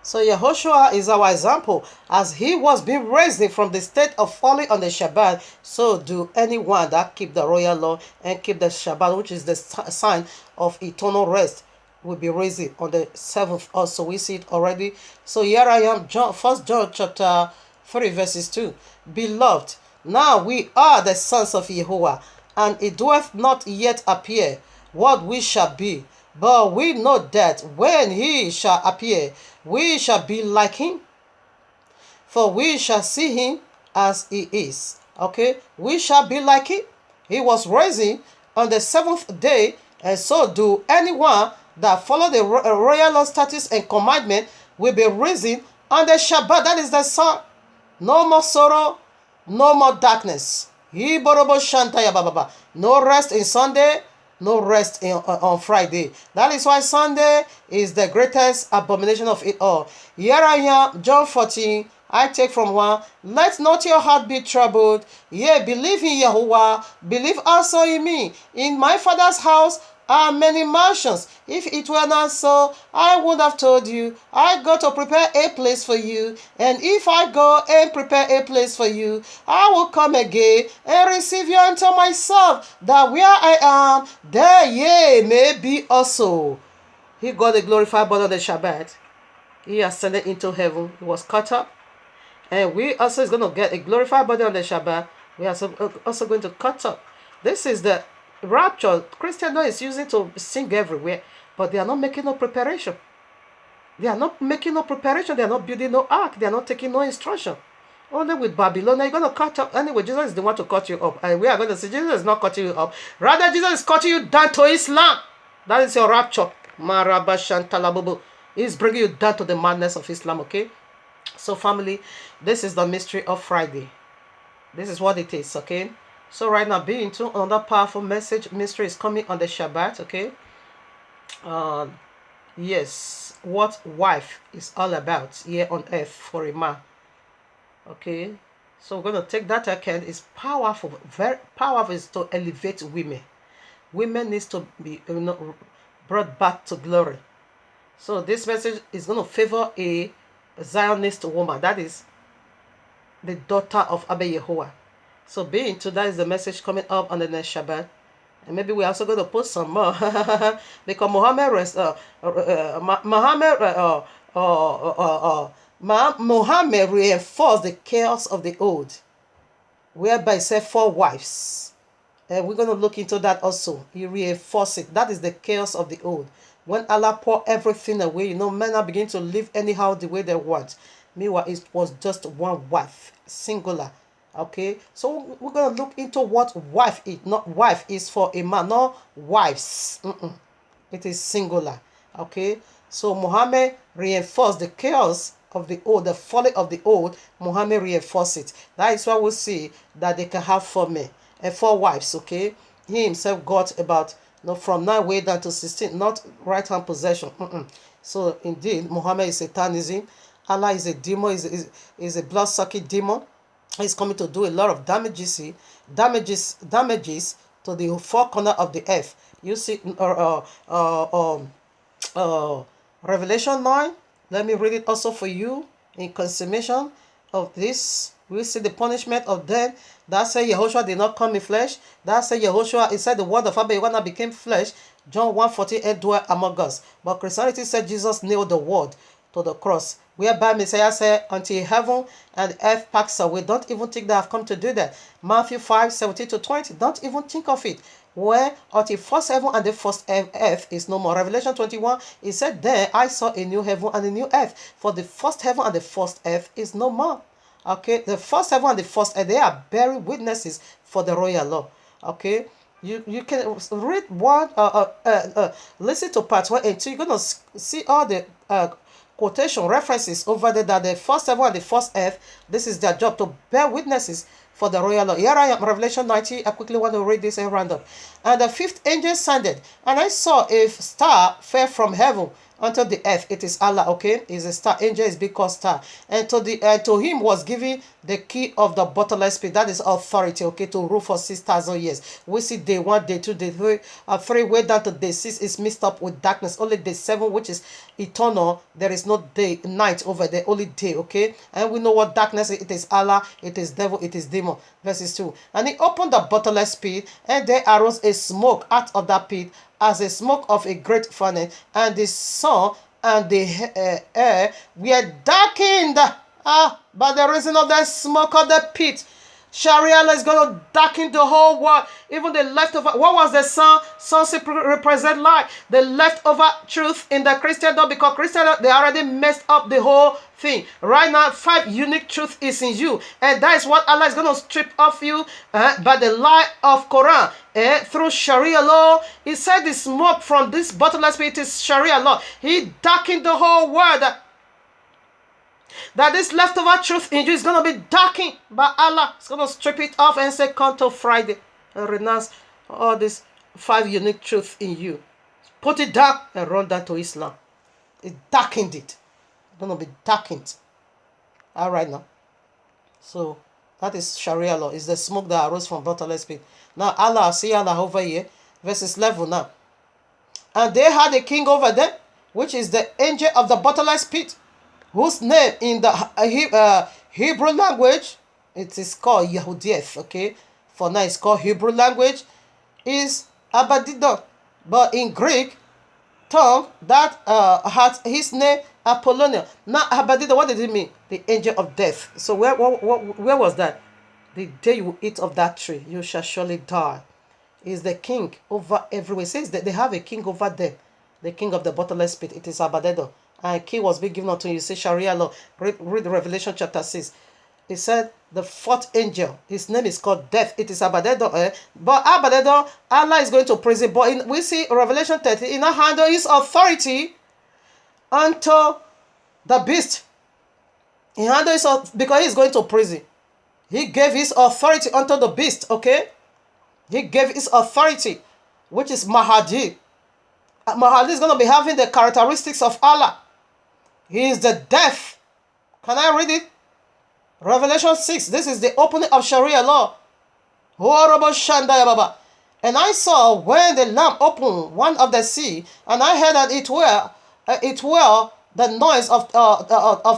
So Yahushua is our example. As he was being raised from the state of falling on the Shabbat, so do anyone that keep the royal law and keep the Shabbat, which is the sign of eternal rest, will be raised on the 7th also. We see it already. So here I am, 1 John chapter 3 verses 2. Beloved, now we are the sons of Yahuwah, and it doeth not yet appear what we shall be. But we know that when he shall appear, we shall be like him, for we shall see him as he is. Okay, we shall be like him. He was raised on the 7th day, and so do anyone that follow the royal law, statutes, and commandment will be risen on the Shabbat. That is the sun. No more sorrow, no more darkness. No rest in Sunday, No rest on Friday. That is why Sunday is the greatest abomination of it all. Here I am, John 14. I take from 1. Let not your heart be troubled. Yea, believe in Yahuwah. Believe also in me. In my Father's house are many mansions. If it were not so, I would have told you. I go to prepare a place for you. And if I go and prepare a place for you, I will come again and receive you unto myself, that where I am, there ye may be also. He got a glorified body on the Shabbat. He ascended into heaven. He was caught up. And we also is going to get a glorified body on the Shabbat. We are also going to cut up. This is the rapture. Christendom is using to sing everywhere, but they are not making no preparation. They are not making no preparation. They are not building no ark. They are not taking no instruction. Only with Babylon, you're going to cut up. Anyway, Jesus is the one to cut you up. And we are going to see Jesus is not cutting you up. Rather, Jesus is cutting you down to Islam. That is your rapture. Marabashantalabubu. He's bringing you down to the madness of Islam, okay? So family, this is the mystery of Friday. This is what it is, okay? So right now, being into another powerful message. Mystery is coming on the Shabbat, okay? Yes, what wife is all about here on earth for a man. Okay, so we're going to take that account. It's powerful, very powerful. Is to elevate women. Women needs to be brought back to glory. So this message is going to favor a Zionist woman. That is the daughter of Abba Yehoah. So being to that is the message coming up on the next Shabbat. And maybe we're also going to put some more. Because Muhammad reinforced the chaos of the old, whereby he said 4 wives. And we're going to look into that also. He reinforced it. That is the chaos of the old. When Allah poured everything away, men are beginning to live anyhow the way they want. Meanwhile, it was just one wife, singular. Okay, so we're going to look into what wife is. Not wife is for a man, not wives. It is singular. Okay, so Muhammad reinforced the chaos of the old, the folly of the old. Muhammad reinforced it. That is why we see that they can have 4 men and 4 wives. Okay, he himself got about from 9 way down to 16, not right hand possession. So indeed, Muhammad is satanism. Allah is a demon, is a blood-sucking demon. He's coming to do a lot of damages to the 4 corners of the earth. You see, Revelation 9. Let me read it also for you. In consummation of this, we see the punishment of them. That said, Yehoshua did not come in flesh. That said, Yehoshua, it said the word of Abba Yehoshua became flesh. John 1:14, and dwelt among us. But Christianity said Jesus nailed the word to the cross, whereby Messiah said, until heaven and earth pass away. Don't even think that I've come to do that. Matthew 5:17-20. Don't even think of it. Where until first heaven and the first earth is no more. Revelation 21, it said, there I saw a new heaven and a new earth. For the first heaven and the first earth is no more. Okay, the first heaven and the first earth, they are bearing witnesses for the royal law. Okay, you can read one, listen to part 1 and 2. You're gonna see all the quotation references over there that the first heaven and the first earth, this is their job, to bear witnesses for the royal law. Here I am, Revelation 19. I quickly want to read this and round up. And the 5th angel sounded, and I saw a star fell from heaven unto the earth. It is Allah, okay? Is a star. Angel is because star. And to him was given the key of the bottomless pit. That is authority, okay, to rule for 6,000 years. We see day 1, day 2, day 3, 3 way down to day 6 is mixed up with darkness. Only day 7, which is eternal, there is no day, night over there, only day, okay? And we know what darkness is. It is Allah, it is devil, it is demon. Verses 2. And he opened the bottomless pit, and there arose a smoke out of that pit, as a smoke of a great furnace, and the sun and the air were darkened by the reason of the smoke of the pit. Sharia law is going to darken the whole world, even the leftover. What was the sun? Sun represent light. The leftover truth in the Christendom, because Christendom, they already messed up the whole thing. Right now, 5 unique truth is in you, and that is what Allah is going to strip off you by the light of Quran. Through Sharia law, he said the smoke from this bottomless pit is Sharia law. He darkened the whole world. That this leftover truth in you is going to be darkened by Allah. It's going to strip it off and say, come to Friday and renounce all this five unique truths in you. Put it down and run down to Islam. It darkened it. It's gonna be darkened. All right now. So that is Sharia law. It's the smoke that arose from bottomless pit. Now Allah, see Allah over here, verses 11 now. And they had a king over them, which is the angel of the bottomless pit, whose name in the Hebrew language, it is called Yahudieth, okay? For now it's called Hebrew language, is Abaddon. But in Greek tongue, that had his name Apollonia. Now Abaddon, what did it mean? The angel of death. So where was that? The day you eat of that tree, you shall surely die. Is the king over everywhere. It says that they have a king over them, the king of the bottomless pit. It is Abaddon. And key was being given unto you. Say Sharia law. Read Revelation chapter 6. He said the fourth angel, his name is called death. It is Abaddon. But Abaddon, Allah is going to praise it. But we see Revelation 30, he now handle his authority unto the beast. He handled his because he's going to prison. He gave his authority unto the beast, okay? He gave his authority, which is Mahdi. Mahdi is going to be having the characteristics of Allah. He is the death. Can I read it? Revelation 6. This is the opening of Sharia law. And I saw when the Lamb opened one of the sea, and I heard that it were the noise of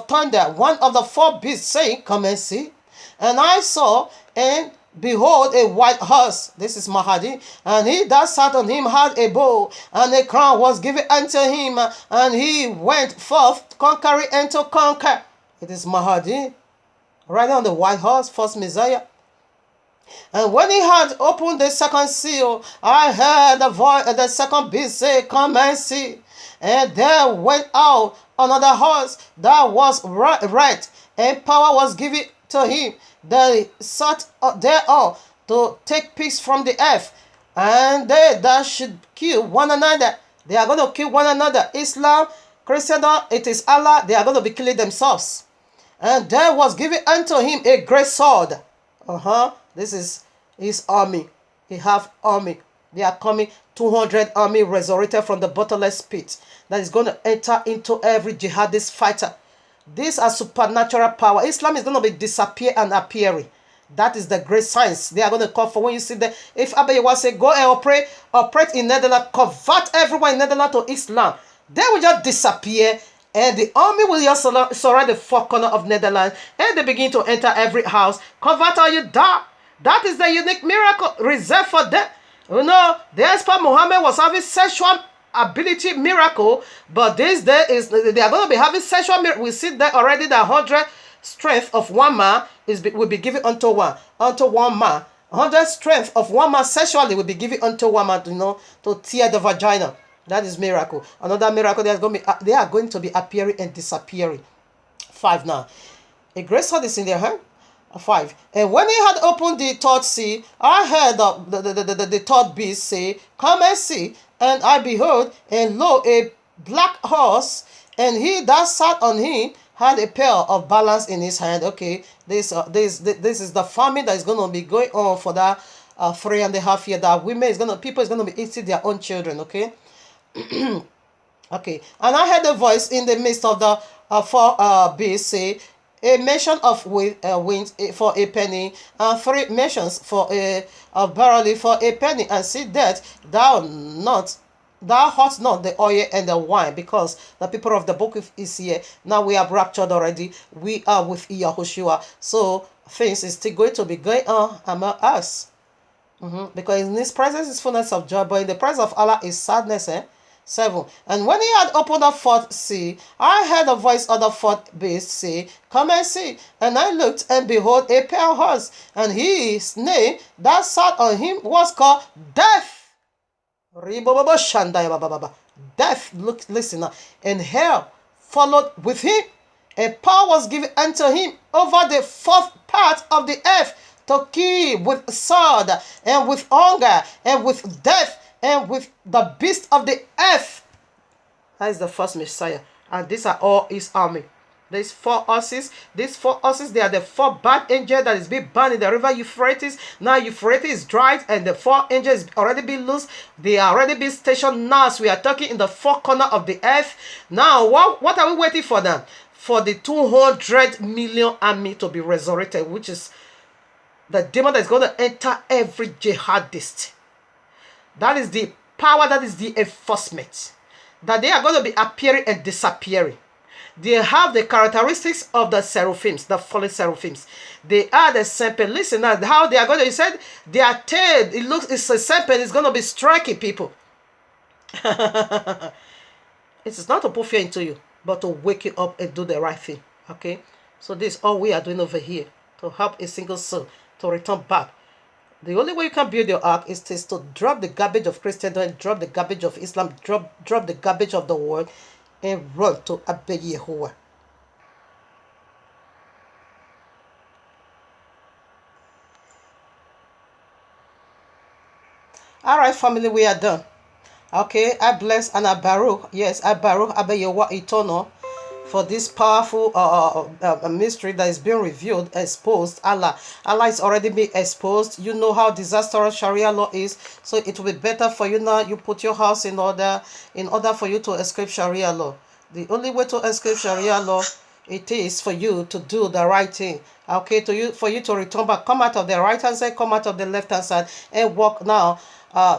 thunder, one of the four beasts saying, come and see. And I saw, and behold, a white horse. This is Mahdi. And he that sat on him had a bow, and a crown was given unto him, and he went forth conquering and to conquer. It is Mahdi, riding on the white horse, first Messiah. And when he had opened the second seal, I heard the voice of the second beast say, come and see. And there went out another horse that was red, and power was given to him. They sat thereon to take peace from the earth, and they that should kill one another. They are going to kill one another. Islam, Christendom, it is Allah. They are going to be killing themselves. And there was given unto him a great sword. This is his army. He have army. They are coming. 200 army resurrected from the bottomless pit that is going to enter into every jihadist fighter. These are supernatural power. Islam is going to be disappear and appearing. That is the great science. They are going to call for when you see that. If Abayewa say, go and operate in Netherlands, convert everyone in Netherlands to Islam, they will just disappear. And the army will just surround the four corners of Netherlands. And they begin to enter every house. Convert or you die. That is the unique miracle reserved for them. You know, the expert Muhammad was having sexual ability miracle, but this day is they are going to be having sexual miracle. We see that already. The 100 strength of one man will be given unto one man. 100 strength of one man sexually will be given unto one man, you know, to tear the vagina. That is miracle. Another miracle. They are going to be appearing and disappearing. 5 now. A great sword is in their hand. 5. And when he had opened the third seal, I heard the third beast say, come and see. And I behold, and lo, a black horse, and he that sat on him had a pair of balance in his hand. Okay, this is the famine that is going to be going on for that 3.5 years. That people is going to be eating their own children. Okay. Okay, and I heard a voice in the midst of the four beasts say, a measure of wheat for a penny, and 3 measures of barley for a penny, and see that thou hast not the oil and the wine, because the people of the book is here. Now we have raptured already. We are with Yahushua. So things is still going to be going on among us. Because in his presence is fullness of joy, but in the presence of Allah is sadness. 7. And when he had opened the fourth seal, I heard the voice of the fourth beast say, come and see. And I looked, and behold, a pale horse, and his name that sat on him was called Death. Death, look, listen now. And hell followed with him, and power was given unto him over the fourth part of the earth, to kill with sword, and with hunger, and with death, and with the beast of the earth. That is the first Messiah. And these are all his army. There's four horses. These four horses, they are the four bad angels that is being burned in the river Euphrates. Now Euphrates is dried and the four angels already been loose. They are already been stationed now. So we are talking in the four corner of the earth. Now, what are we waiting for now? For the 200 million army to be resurrected, which is the demon that is going to enter every jihadist. That is the power, that is the enforcement. That they are going to be appearing and disappearing. They have the characteristics of the seraphims, the fallen seraphims. They are the serpent. Listen now, how they are going to, he said, their tail, it's a serpent, it's going to be striking people. It is not to put fear into you, but to wake you up and do the right thing. Okay? So this is all we are doing over here, to help a single soul to return back. The only way you can build your ark is to drop the garbage of Christendom, drop the garbage of Islam, drop the garbage of the world, and run to obey Yehovah. All right, family, we are done. Okay, I bless and I Baruch. Yes, I Baruch Abba Yehovah Eternal for this powerful mystery that is being revealed, exposed. Allah is already being exposed. You know how disastrous Sharia law is, so it will be better for you now. You put your house in order for you to escape Sharia law. The only way to escape Sharia law, it is for you to do the right thing. Okay, for you to return back, come out of the right hand side, come out of the left hand side, and walk now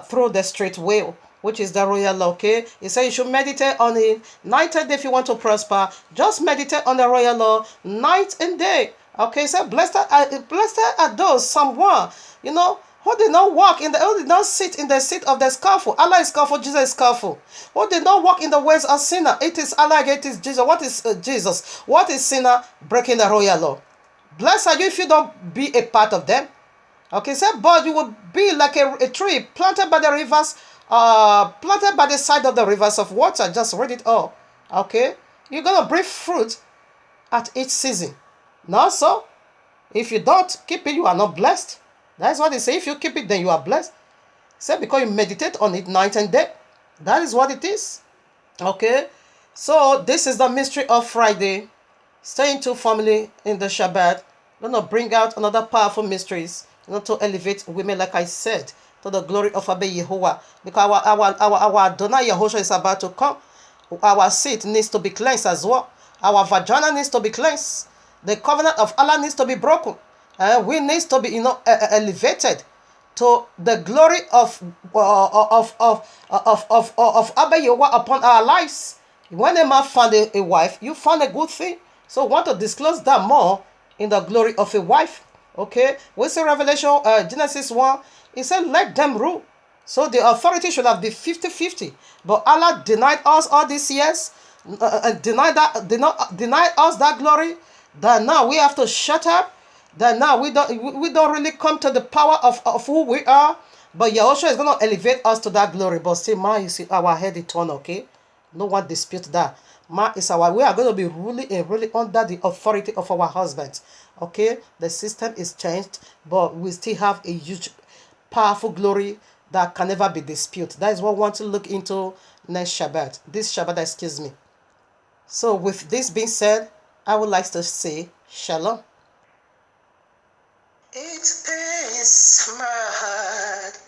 through the straight way, which is the royal law. Okay, he said you should meditate on it night and day if you want to prosper. Just meditate on the royal law night and day. Okay, so blessed are those someone, who did not walk who did not sit in the seat of the scaffold. Allah is scaffold, Jesus is scaffold. Who did not walk in the ways of sinner. It is Allah, it is Jesus. What is Jesus? What is sinner? Breaking the royal law. Blessed are you if you don't be a part of them. Okay, so but you will be like a tree planted by the rivers, planted by the side of the rivers of water. Just read it all. Okay, you're gonna bring fruit at each season. Not so. If you don't keep it, you are not blessed. That's what they say. If you keep it, then you are blessed. Say because you meditate on it night and day. That is what it is. Okay. So this is the mystery of Friday. Staying to family in the Shabbat. I'm gonna bring out another powerful mysteries. To elevate women, like I said, to the glory of Abba Yehovah. Because our Adonai Yahushua is about to come. Our seed needs to be cleansed as well. Our vagina needs to be cleansed. The covenant of Allah needs to be broken. We need to be, elevated to the glory of Abba Yehovah upon our lives. When a man found a wife, you found a good thing. So want to disclose that more in the glory of a wife. Okay, we see Revelation, Genesis 1, it said, let them rule. So the authority should have been 50-50. But Allah denied us all these years, denied us that glory, that now we have to shut up, that now we don't really come to the power of who we are. But Yahushua is going to elevate us to that glory. But still, man, you see, our head is torn, okay? No one disputes that. Man is we are going to be ruling and really under the authority of our husbands. Okay, the system is changed, but we still have a huge, powerful glory that can never be disputed. That is what we want to look into next Shabbat. This Shabbat, excuse me. So with this being said, I would like to say Shalom. It pains my heart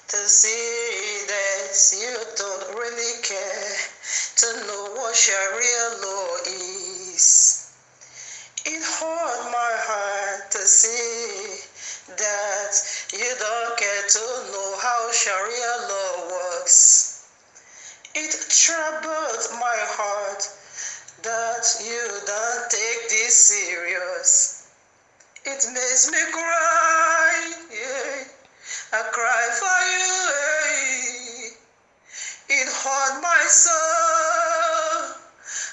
to see that you don't really care to know what Sharia law is. It hurt my heart to see that you don't care to know how Sharia law works. It troubled my heart that you don't take this serious. It makes me cry, yeah. I cry for you, yeah. It hurt my soul.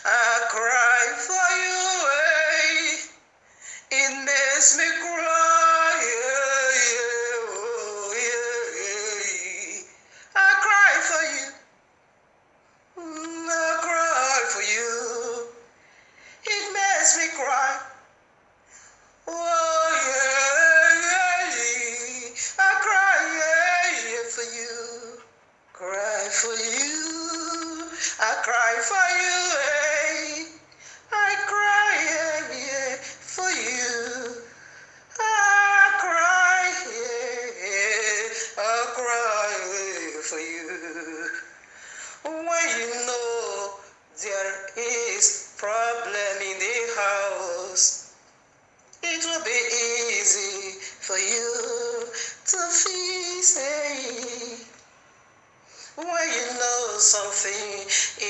I cry for you, yeah. It makes me cry, yeah, yeah, oh, yeah, yeah. I cry for you. I cry for you. It makes me cry. Oh, yeah, yeah, yeah. I cry, yeah, yeah, for you. Cry for you. I cry for you, hey.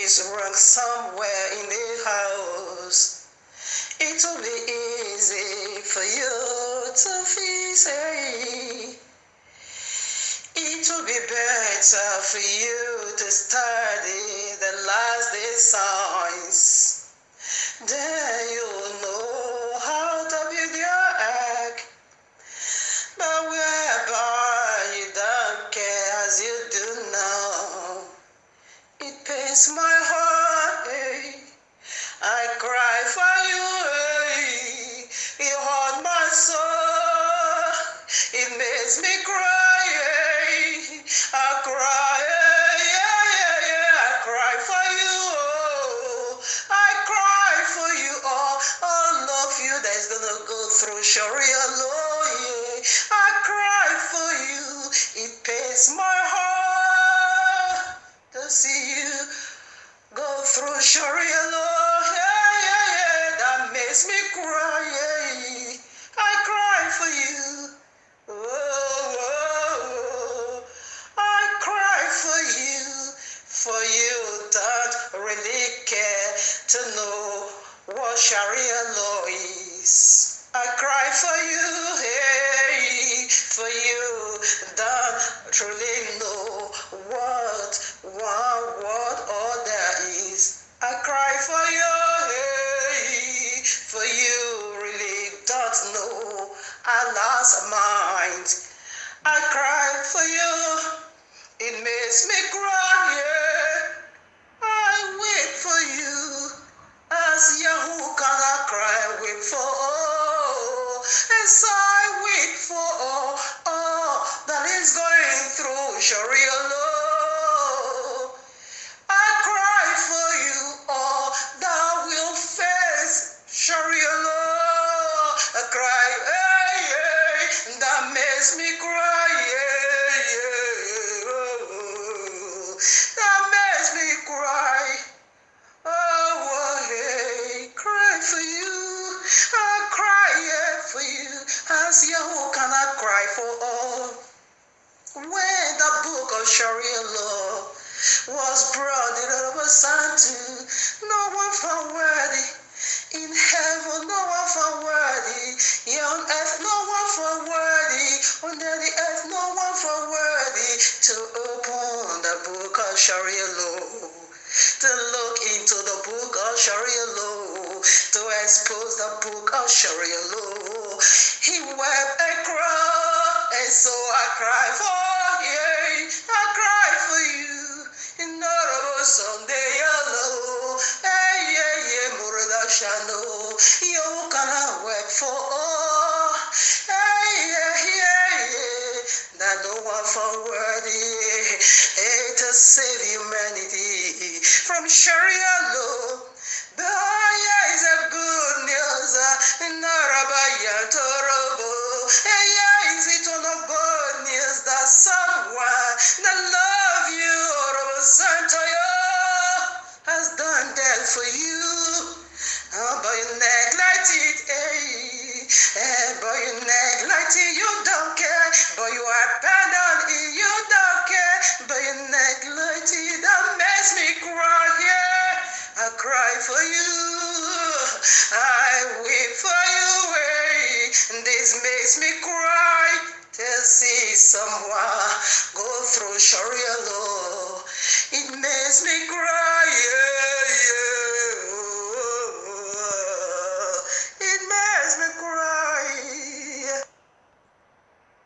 is wrong somewhere in the house, it will be easy for you to fix it. It will be better for you to study the last day signs. Then you'll know how to build your egg. But whereby you don't care as you do now, it pains my heart, eh? I cry for you, eh? You haunt my soul, it makes me cry, eh? I cry, eh? Yeah, yeah, yeah, I cry for you, oh. I cry for you, all of you that's gonna go through Sharia law, yeah. I cry for you, it pains my heart to see you go through Sharia law, yeah, yeah, yeah, that makes me cry, yeah. I cry for you, oh, oh, oh. I cry for you don't really care to know what Sharia law is. I cry for you, hey, for you don't truly know what order is. I cry for you, hey, for you really don't know Allah's mind. I cry for you, it makes me cry, yeah. I wait for you, as Yahoo can I cry, wait for all, as I wait for all that is going through Sharia law. I cry for you, all that will face Sharia law. I cry, hey, hey, that makes me cry, yeah, yeah, oh, that makes me cry. Oh, hey, cry for you. I cry, yeah, for you. As Yahoo cannot cry for all. When the book of Sharia law was brought in over to no one found worthy. In heaven, no one found worthy. Here on earth, no one found worthy. Under the earth, no one found worthy to open the book of Sharia law, to look into the book of Sharia law, to expose the book of Sharia law. He wept and cried, and so I cry for you. I cry for you. In Norabo Sunday yellow, hey, yeah, yeah, Murada Shano, you cannot work for all. Hey, yeah, yeah, yeah, that no one found worthy, hey, to save humanity from Sharia law. The yeah is a good news in Arabaya Torobo. Hey, yeah, is it on a good news that someone that love you or Santoyo has done that for you? But you neglect it, but you neglect it, you don't care. But you abandon it, you don't care. But you neglect it, that makes me cry, yeah. I cry for you, I weep for you, and this makes me cry to see someone go through Sharia law. It makes me cry, yeah, yeah.